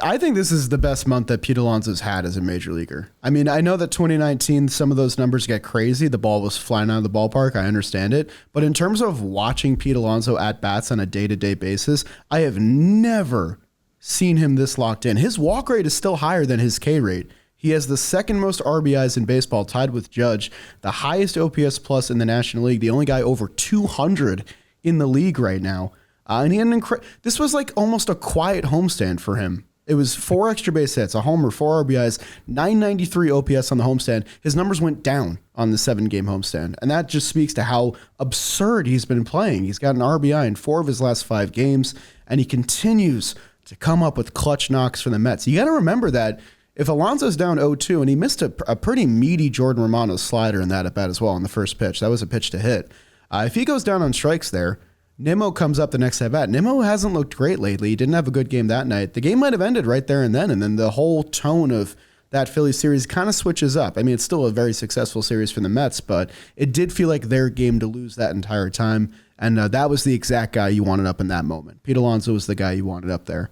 I think this is the best month that Pete Alonso's had as a major leaguer. I mean, I know that 2019, some of those numbers get crazy. The ball was flying out of the ballpark. I understand it. But in terms of watching Pete Alonso at bats on a day-to-day basis, I have never seen him this locked in. His walk rate is still higher than his K rate. He has the second most RBIs in baseball, tied with Judge, the highest OPS plus in the National League, the only guy over 200 in the league right now. And he had this was like almost a quiet homestand for him. It was 4 extra base hits, a homer, 4 RBIs, 993 OPS on the homestand. His numbers went down on the 7-game homestand. And that just speaks to how absurd he's been playing. He's got an RBI in 4 of his last 5 games, and he continues to come up with clutch knocks for the Mets. You got to remember that if Alonso's down 0-2, and he missed a pretty meaty Jordan Romano slider in that at bat as well on the first pitch. That was a pitch to hit. If he goes down on strikes there, Nimmo comes up the next at bat. Nimmo hasn't looked great lately. He didn't have a good game that night. The game might have ended right there and then the whole tone of that Phillies series kind of switches up. I mean, it's still a very successful series for the Mets, but it did feel like their game to lose that entire time, and that was the exact guy you wanted up in that moment. Pete Alonso was the guy you wanted up there.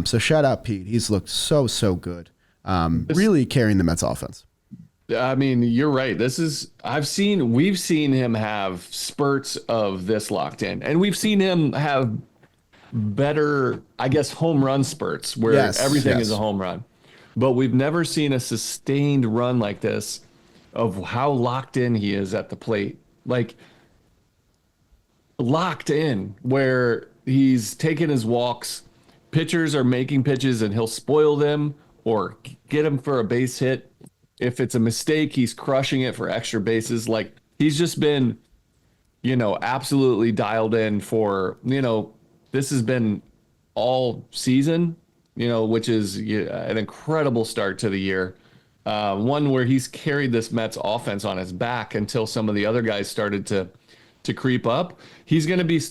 So shout out Pete. He's looked so good. Really carrying the Mets offense. I mean, you're right. We've seen him have spurts of this locked in, and we've seen him have better, I guess, home run spurts where everything is a home run, but we've never seen a sustained run like this of how locked in he is at the plate. Like locked in where he's taking his walks, pitchers are making pitches and he'll spoil them or get him for a base hit. If it's a mistake, he's crushing it for extra bases. Like he's just been, absolutely dialed in for, this has been all season, which is an incredible start to the year. One where he's carried this Mets offense on his back until some of the other guys started to creep up. He's going to be,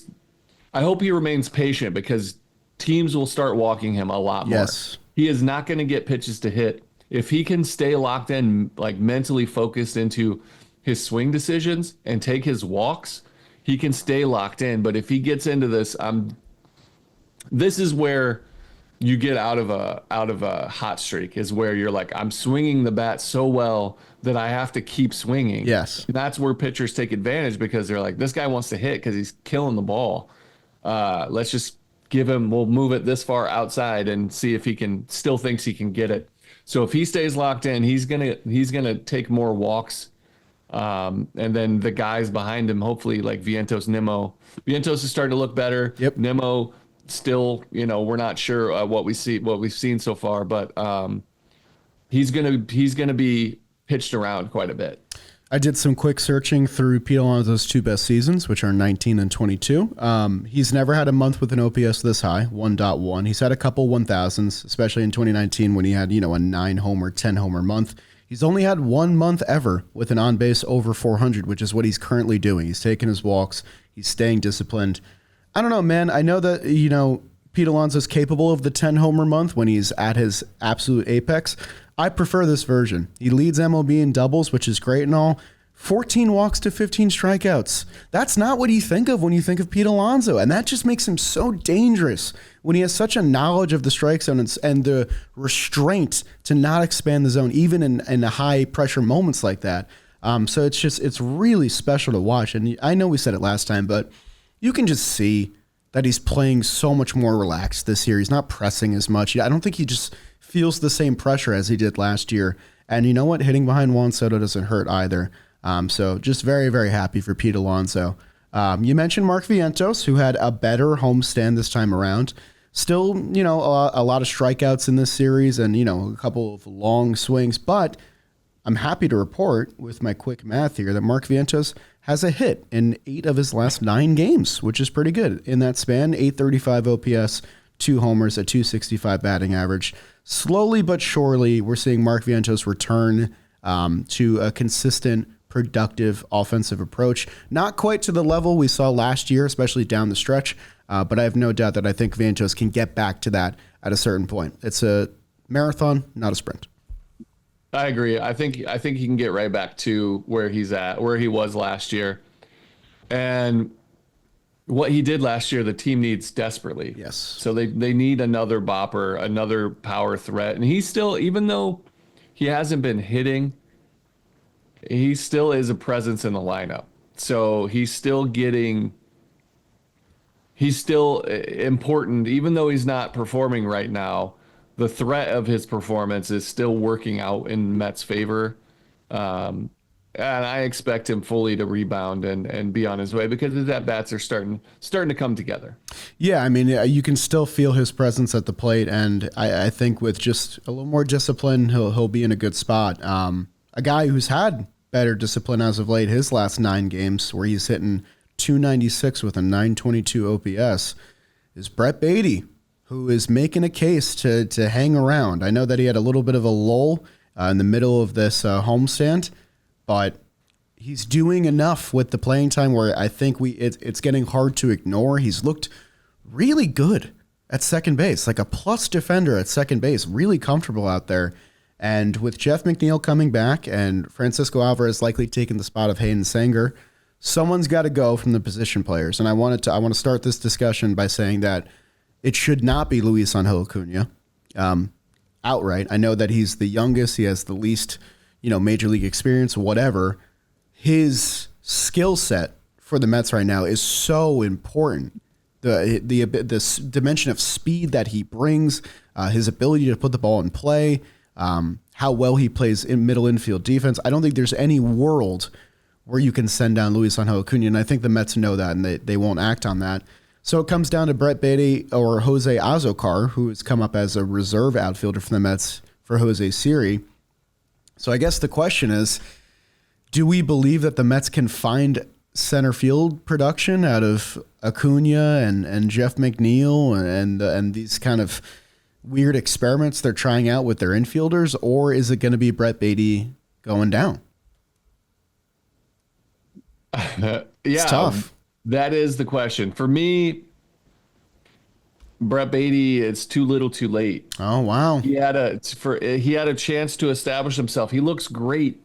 I hope he remains patient because teams will start walking him a lot more. Yes. He is not going to get pitches to hit. If he can stay locked in, like mentally focused into his swing decisions and take his walks, he can stay locked in. But if he gets into this, this is where you get out of a hot streak, is where you're like, I'm swinging the bat so well that I have to keep swinging. Yes. And that's where pitchers take advantage because they're like, this guy wants to hit because he's killing the ball. Let's just we'll move it this far outside and see if he still thinks he can get it. So if he stays locked in, he's gonna take more walks, and then the guys behind him, hopefully like Vientos, Nimmo. Vientos is starting to look better. Yep. Nimmo still, we're not sure what we've seen so far, but he's gonna be pitched around quite a bit. I did some quick searching through Pete Alonso's 2 best seasons, which are 19 and 22. He's never had a month with an OPS this high, 1.1. He's had a couple 1,000s, especially in 2019 when he had, a 9-homer, 10-homer month. He's only had 1 month ever with an on-base over 400, which is what he's currently doing. He's taking his walks. He's staying disciplined. I don't know, man. I know that, Pete Alonso's capable of the 10-homer month when he's at his absolute apex. I prefer this version. He leads MLB in doubles, which is great and all. 14 walks to 15 strikeouts. That's not what you think of when you think of Pete Alonso. And that just makes him so dangerous when he has such a knowledge of the strike zone and the restraint to not expand the zone, even in high pressure moments like that. So it's really special to watch. And I know we said it last time, but you can just see that he's playing so much more relaxed this year. He's not pressing as much. I don't think he just feels the same pressure as he did last year. And you know what? Hitting behind Juan Soto doesn't hurt either. So just very, very happy for Pete Alonso. You mentioned Mark Vientos, who had a better homestand this time around. Still, a lot of strikeouts in this series and, a couple of long swings. But I'm happy to report with my quick math here that Mark Vientos has a hit in 8 of his last 9 games, which is pretty good. In that span, 835 OPS, 2 homers, a 265 batting average. Slowly but surely, we're seeing Mark Vientos return to a consistent, productive offensive approach. Not quite to the level we saw last year, especially down the stretch, but I have no doubt that I think Vientos can get back to that at a certain point. It's a marathon, not a sprint. I agree. I think he can get right back to where he was last year. And what he did last year, the team needs desperately. Yes. So they need another bopper, another power threat. And he's still, even though he hasn't been hitting, he still is a presence in the lineup. So he's still important, even though he's not performing right now. The threat of his performance is still working out in Mets' favor. And I expect him fully to rebound and be on his way because his at bats are starting to come together. Yeah, I mean, you can still feel his presence at the plate, and I think with just a little more discipline, he'll be in a good spot. A guy who's had better discipline as of late, his last 9 games, where he's hitting 296 with a 922 OPS, is Brett Baty, who is making a case to hang around. I know that he had a little bit of a lull in the middle of this homestand, but he's doing enough with the playing time where I think it's getting hard to ignore. He's looked really good at second base, like a plus defender at second base, really comfortable out there. And with Jeff McNeil coming back and Francisco Alvarez likely taking the spot of Hayden Sanger, someone's got to go from the position players. And I want to start this discussion by saying that it should not be Luis Angel Acuna outright. I know that he's the youngest, he has the least major league experience, whatever. His skill set for the Mets right now is so important. The dimension of speed that he brings, his ability to put the ball in play, how well he plays in middle infield defense. I don't think there's any world where you can send down Luis Angel Acuna, and I think the Mets know that, and they won't act on that. So it comes down to Brett Baty or Jose Azocar, who has come up as a reserve outfielder for the Mets for Jose Siri. So I guess the question is, do we believe that the Mets can find center field production out of Acuna and Jeff McNeil and these kind of weird experiments they're trying out with their infielders, or is it going to be Brett Baty going down? It's tough. That is the question. For me, Brett Baty, it's too little too late. Oh, wow. He had a chance to establish himself. He looks great,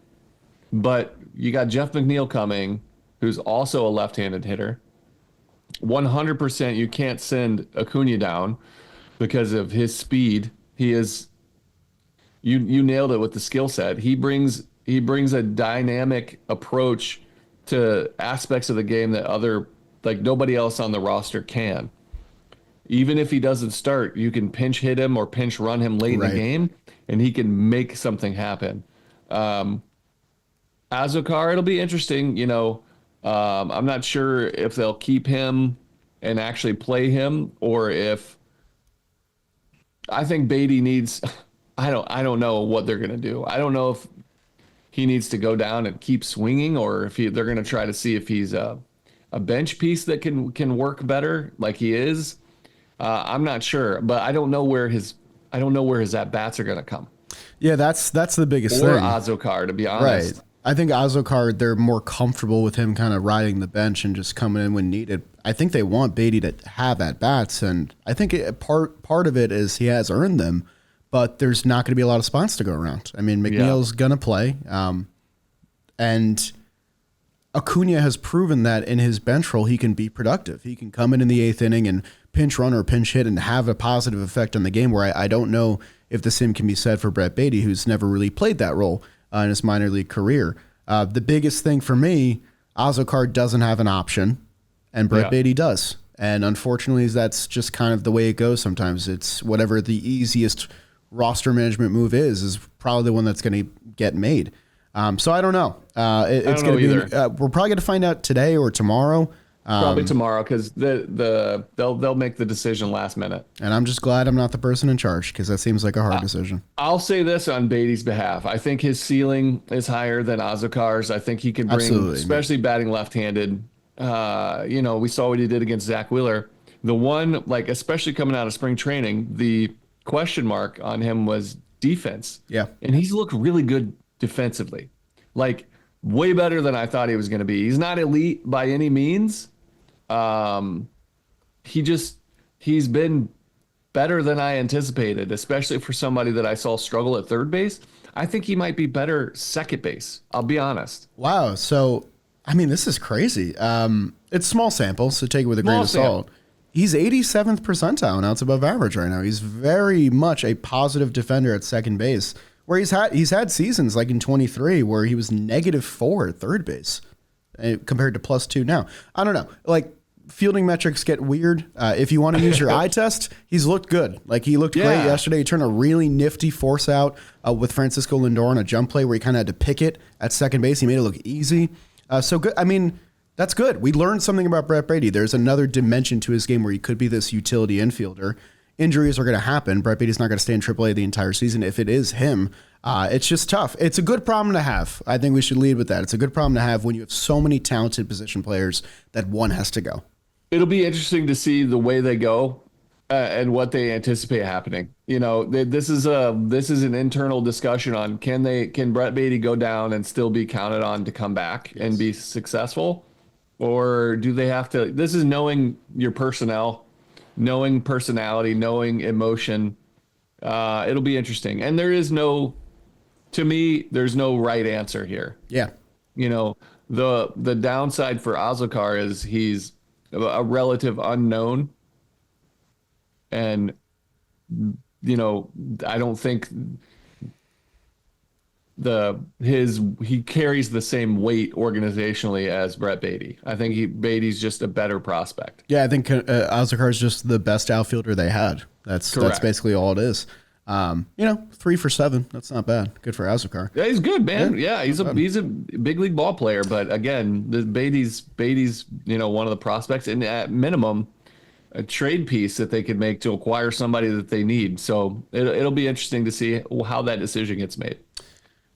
but you got Jeff McNeil coming, who's also a left-handed hitter. 100% you can't send Acuna down because of his speed. He is you nailed it with the skill set. He brings a dynamic approach to aspects of the game that nobody else on the roster can. Even if he doesn't start, you can pinch hit him or pinch run him late in the game, and he can make something happen. Azocar, it'll be interesting. I'm not sure if they'll keep him and actually play him, or if I think Baty needs. I don't know what they're gonna do. I don't know if he needs to go down and keep swinging, or if they're gonna try to see if he's a bench piece that can work better, like he is. I'm not sure, but I don't know where his at bats are gonna come. Yeah, that's the biggest thing. Or Azocar, to be honest. Right. I think Azocar, they're more comfortable with him kind of riding the bench and just coming in when needed. I think they want Baty to have at bats, and I think part of it is he has earned them, but there's not going to be a lot of spots to go around. I mean, McNeil's going to play, and Acuna has proven that in his bench role he can be productive. He can come in the 8th inning and pinch run or pinch hit and have a positive effect on the game, where I don't know if the same can be said for Brett Baty, who's never really played that role in his minor league career. The biggest thing for me, Azocar doesn't have an option, and Brett Baty does. And unfortunately, that's just kind of the way it goes sometimes. It's whatever the easiest roster management move is probably the one that's going to get made. So I don't know. It's going to be. We're probably going to find out today or tomorrow. Probably tomorrow, because they'll make the decision last minute. And I'm just glad I'm not the person in charge, because that seems like a hard decision. I'll say this on Baty's behalf. I think his ceiling is higher than Azocar's. I think he can bring, especially batting left-handed. We saw what he did against Zach Wheeler. The one, especially coming out of spring training, the question mark on him was defense. Yeah. And he's looked really good defensively. Way better than I thought he was going to be. He's not elite by any means. He's been better than I anticipated, especially for somebody that I saw struggle at third base. I think he might be better second base. I'll be honest. Wow. So, I mean, this is crazy. It's small sample, so take it with a grain of salt. He's 87th percentile now. It's above average right now. He's very much a positive defender at second base, where he's had seasons like in 23 where he was -4 at third base compared to +2 now. I don't know. Like, fielding metrics get weird. If you want to use your eye test, he's looked good. Like, he looked great yesterday. He turned a really nifty force out with Francisco Lindor on a jump play where he kind of had to pick it at second base. He made it look easy. So good. I mean, that's good. We learned something about Brett Baty. There's another dimension to his game where he could be this utility infielder. Injuries are going to happen. Brett Baty's not going to stay in AAA the entire season. If it is him, it's just tough. It's a good problem to have. I think we should lead with that. It's a good problem to have when you have so many talented position players that one has to go. It'll be interesting to see the way they go and what they anticipate happening. You know, this is an internal discussion on can Brett Baty go down and still be counted on to come back and be successful, or do they have to? This is knowing your personnel, knowing personality, knowing emotion. It'll be interesting, and there's no right answer here. Yeah, you know, the downside for Azokar is he's a relative unknown, and you know, I don't think he carries the same weight organizationally as Brett Baty. I think Baty's just a better prospect. Yeah, I think Azokar is just the best outfielder they had. That's basically all it is. 3 for 7. That's not bad. Good for Azokar. Yeah, he's good, man. Yeah, he's a big league ball player. But again, the Baty's one of the prospects, and at minimum, a trade piece that they could make to acquire somebody that they need. So it'll be interesting to see how that decision gets made.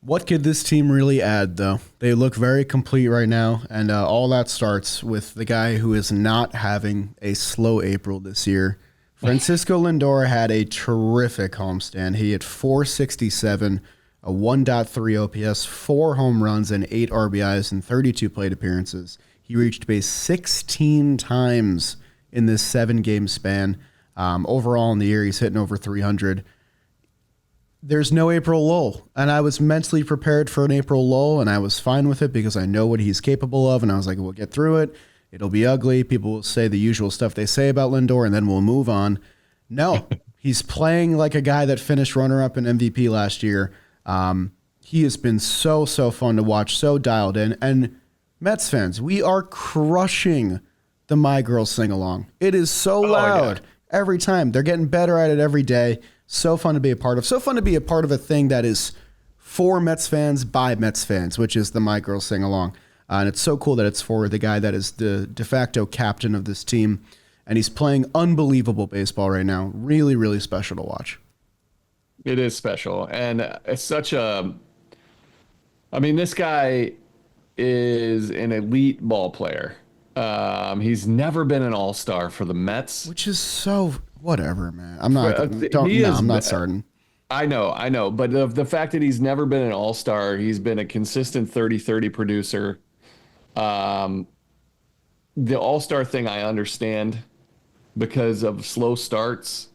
What could this team really add, though? They look very complete right now, and all that starts with the guy who is not having a slow April this year. Francisco Lindor had a terrific homestand. He hit 467, a 1.3 OPS, 4 home runs, and 8 RBIs in 32 plate appearances. He reached base 16 times in this 7-game span. Overall in the year, he's hitting over 300. There's no April lull, and I was mentally prepared for an April lull, and I was fine with it because I know what he's capable of, and I was like, we'll get through it. It'll be ugly. People will say the usual stuff they say about Lindor, and then we'll move on. No, he's playing like a guy that finished runner-up in MVP last year. He has been so fun to watch, so dialed in. And Mets fans, we are crushing the My Girls sing-along. It is so loud every time. They're getting better at it every day. So fun to be a part of. So fun to be a part of a thing that is for Mets fans by Mets fans, which is the My Girls sing-along. And it's so cool that it's for the guy that is the de facto captain of this team. And he's playing unbelievable baseball right now. Really, really special to watch. It is special. And it's such a... I mean, this guy is an elite ball player. He's never been an all-star for the Mets. Which is so... Whatever, man. I'm not starting. I know. But the fact that he's never been an all-star, he's been a consistent 30-30 producer. The all-star thing I understand because of slow starts.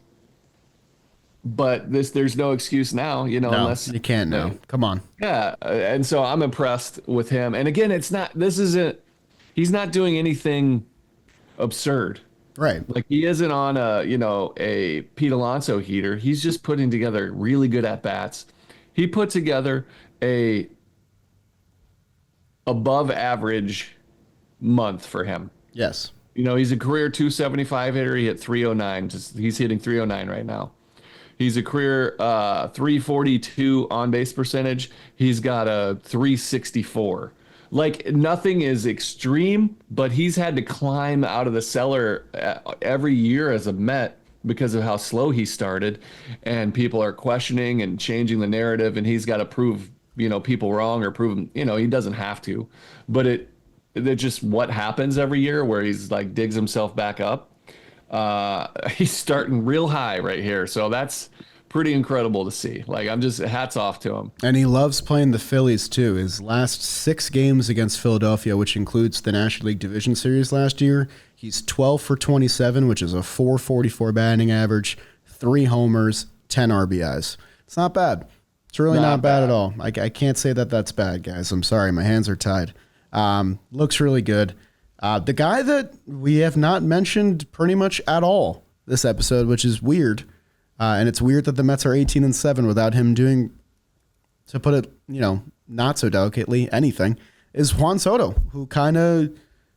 But there's no excuse now, unless you can't now. Come on. Yeah. And so I'm impressed with him. And again, he's not doing anything absurd. Right. Like he isn't on a Pete Alonso heater. He's just putting together really good at bats. He put together a above average month for him. Yes. He's a career 275 hitter. He hit 309. He's hitting 309 right now. He's a career 342 on base percentage. He's got a 364. Like nothing is extreme, but he's had to climb out of the cellar every year as a Met because of how slow he started, and people are questioning and changing the narrative, and he's got to prove people wrong or prove he doesn't have to, but it's just what happens every year where he's like digs himself back up. He's starting real high right here, so that's pretty incredible to see. Like, I'm just hats off to him. And he loves playing the Phillies too. His last 6 games against Philadelphia, which includes the National League Division Series last year, he's 12 for 27, which is a 444 batting average, 3 homers, 10 RBIs. It's not bad. It's really not bad at all. I can't say that that's bad, guys. I'm sorry. My hands are tied. Looks really good. The guy that we have not mentioned pretty much at all this episode, which is weird. And it's weird that the Mets are 18-7 without him doing, to put it, not so delicately, anything, is Juan Soto, who kind of,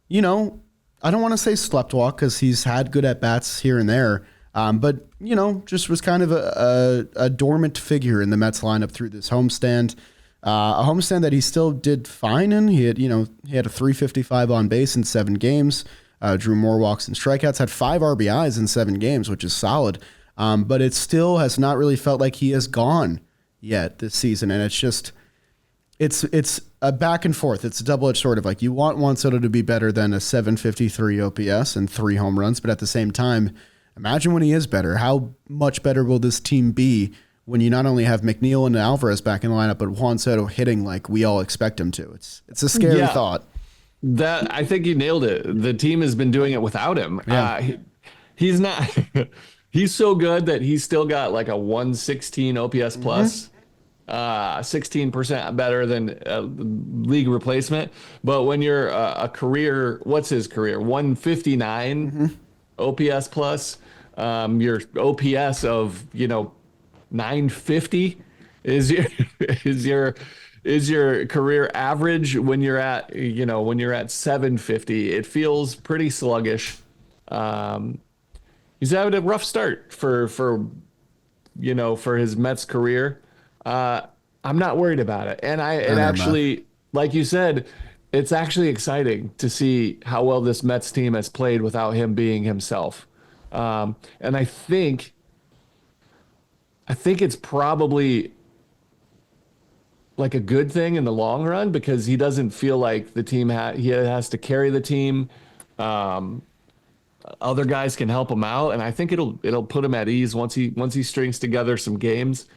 I don't want to say sleptwalk because he's had good at-bats here and there, but, just was kind of a dormant figure in the Mets lineup through this homestand. A homestand that he still did fine in. He had a 355 on base in 7 games, drew more walks and strikeouts, had 5 RBIs in 7 games, which is solid. But it still has not really felt like he has gone yet this season. And it's just, it's a back and forth. It's a double-edged sword of like, you want Juan Soto to be better than a 753 OPS and 3 home runs. But at the same time, imagine when he is better. How much better will this team be when you not only have McNeil and Alvarez back in the lineup, but Juan Soto hitting like we all expect him to? It's a scary thought. That I think you nailed it. The team has been doing it without him. Yeah. He's not. He's so good that he's still got like a 116 OPS plus, 16% better than league replacement. But when you're a career, what's his career? 159 OPS plus. Your OPS of 950 is your career average when you're at 750. It feels pretty sluggish. He's having a rough start for his Mets career. I'm not worried about it. And actually, like you said, it's actually exciting to see how well this Mets team has played without him being himself. And I think it's probably like a good thing in the long run because he doesn't feel like the team he has to carry the team. Other guys can help him out, and I think it'll put him at ease once he strings together some games.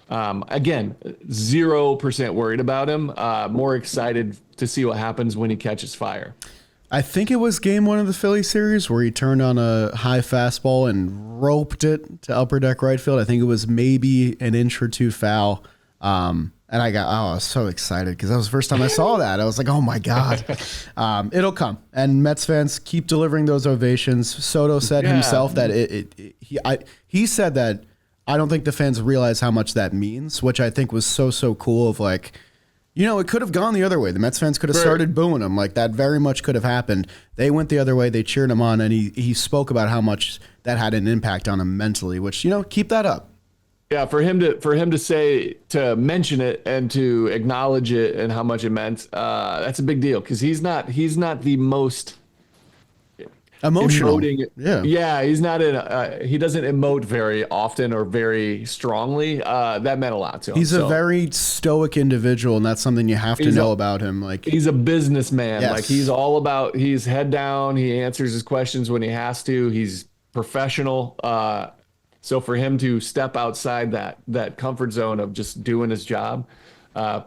Again, 0% worried about him. More excited to see what happens when he catches fire. I think it was game 1 of the Philly series where he turned on a high fastball and roped it to upper deck right field. I think it was maybe an inch or 2 foul. And I was so excited because that was the first time I saw that. I was like, oh my God. It'll come. And Mets fans keep delivering those ovations. Soto said himself that he said that I don't think the fans realize how much that means, which I think was so cool of like, it could have gone the other way. The Mets fans could have started booing him. Like that very much could have happened. They went the other way. They cheered him on, and he spoke about how much that had an impact on him mentally, which, keep that up. Yeah, for him to mention it and to acknowledge it and how much it meant, that's a big deal because he's not the most emotional. Yeah, he's not he doesn't emote very often or very strongly. That meant a lot to him. He's a very stoic individual, and that's something you have to know about him. Like he's a businessman. Yes. Like he's head down. He answers his questions when he has to. He's professional. So for him to step outside that comfort zone of just doing his job,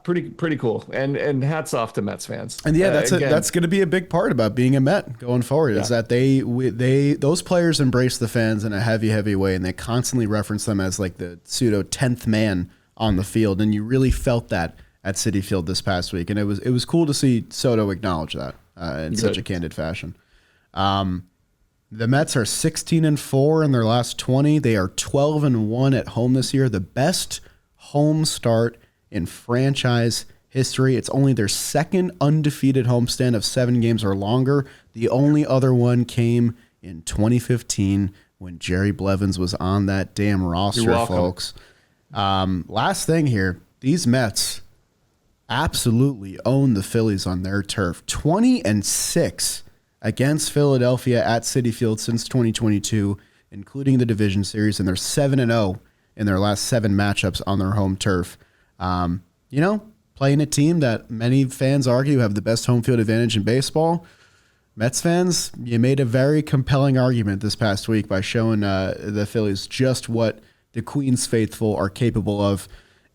pretty cool. And hats off to Mets fans. And that's going to be a big part about being a Met going forward is that those players embrace the fans in a heavy way, and they constantly reference them as like the pseudo 10th man on the field. And you really felt that at Citi Field this past week, and it was cool to see Soto acknowledge that in such a candid fashion. The Mets are 16-4 in their last 20. They are 12-1 at home this year. The best home start in franchise history. It's only their second undefeated homestand of 7 games or longer. The only other one came in 2015 when Jerry Blevins was on that damn roster, folks. Last thing here, these Mets absolutely own the Phillies on their turf. 20-6 against Philadelphia at Citi Field since 2022, including the division series, and they're 7-0 in their last 7 matchups on their home turf. Playing a team that many fans argue have the best home field advantage in baseball. Mets fans, you made a very compelling argument this past week by showing the Phillies just what the Queens faithful are capable of.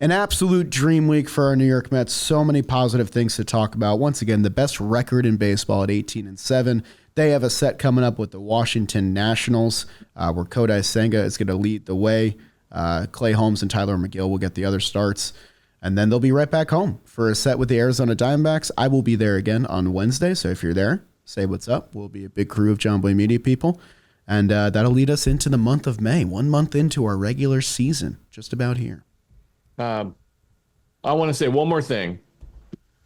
An absolute dream week for our New York Mets. So many positive things to talk about. Once again, the best record in baseball at 18-7. They have a set coming up with the Washington Nationals, where Kodai Senga is going to lead the way. Clay Holmes and Tyler McGill will get the other starts. And then they'll be right back home for a set with the Arizona Diamondbacks. I will be there again on Wednesday, so if you're there, say what's up. We'll be a big crew of John Boy Media people. And that'll lead us into the month of May, 1 month into our regular season, just about here. I want to say one more thing.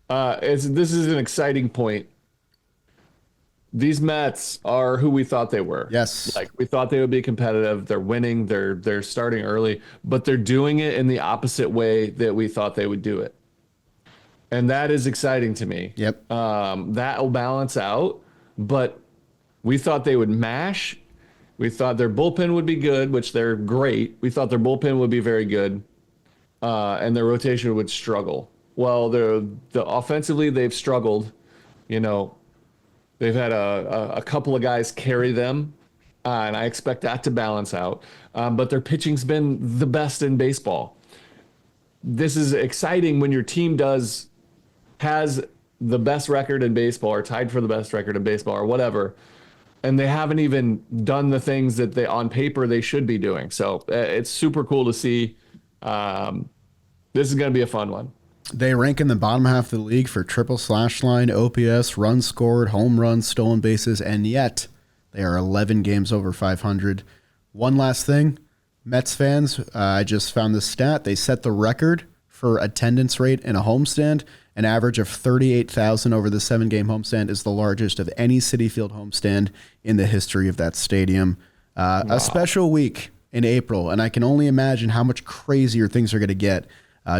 This is an exciting point. These Mets are who we thought they were. Yes. Like, we thought they would be competitive. They're winning. They're starting early, but they're doing it in the opposite way that we thought they would do it. And that is exciting to me. Yep. That will balance out, but we thought they would mash. We thought their bullpen would be good, which they're great. We thought their bullpen would be very good. And their rotation would struggle. Well, the offensively, they've struggled. You know, they've had a couple of guys carry them, and I expect that to balance out. But their pitching's been the best in baseball. This is exciting when your team has the best record in baseball, or tied for the best record in baseball, or whatever, and they haven't even done the things that on paper they should be doing. So it's super cool to see. This is going to be a fun one. They rank in the bottom half of the league for triple slash line, OPS, runs scored, home runs, stolen bases, and yet they are 11 games over 500. One last thing, Mets fans, I just found this stat. They set the record for attendance rate in a homestand. An average of 38,000 over the 7-game homestand is the largest of any Citi Field homestand in the history of that stadium. Wow. A special week in April, and I can only imagine how much crazier things are going to get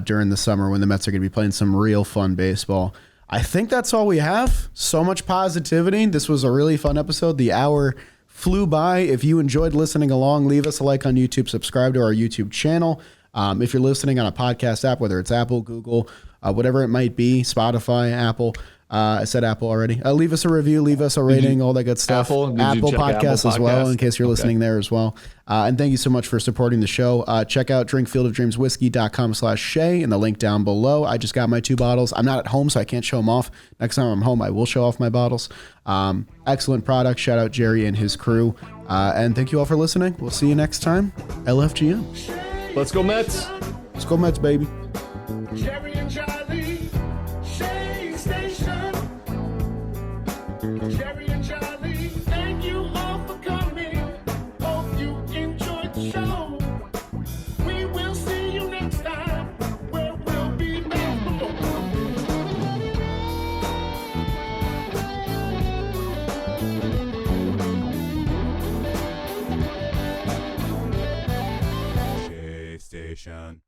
during the summer when the Mets are going to be playing some real fun baseball. I think that's all we have. So much positivity. This was a really fun episode. The hour flew by. If you enjoyed listening along, leave us a like on YouTube, subscribe to our YouTube channel. If you're listening on a podcast app, whether it's Apple, Google, whatever it might be, Spotify, Apple. I said Apple already. Leave us a review, leave us a rating, all that good stuff. Apple Podcasts as well, in case you're listening there as well. And thank you so much for supporting the show. Check out drinkfieldofdreamswhiskey.com/Shay in the link down below. I just got my 2 bottles. I'm not at home, so I can't show them off. Next time I'm home, I will show off my bottles. Excellent product. Shout out Jerry and his crew. And thank you all for listening. We'll see you next time. LFGM. Let's go Mets. Let's go Mets, baby. Jerry and Charlie, Shea Station. Jerry and Charlie, thank you all for coming. Hope you enjoyed the show. We will see you next time, where we'll be back. Shea Station.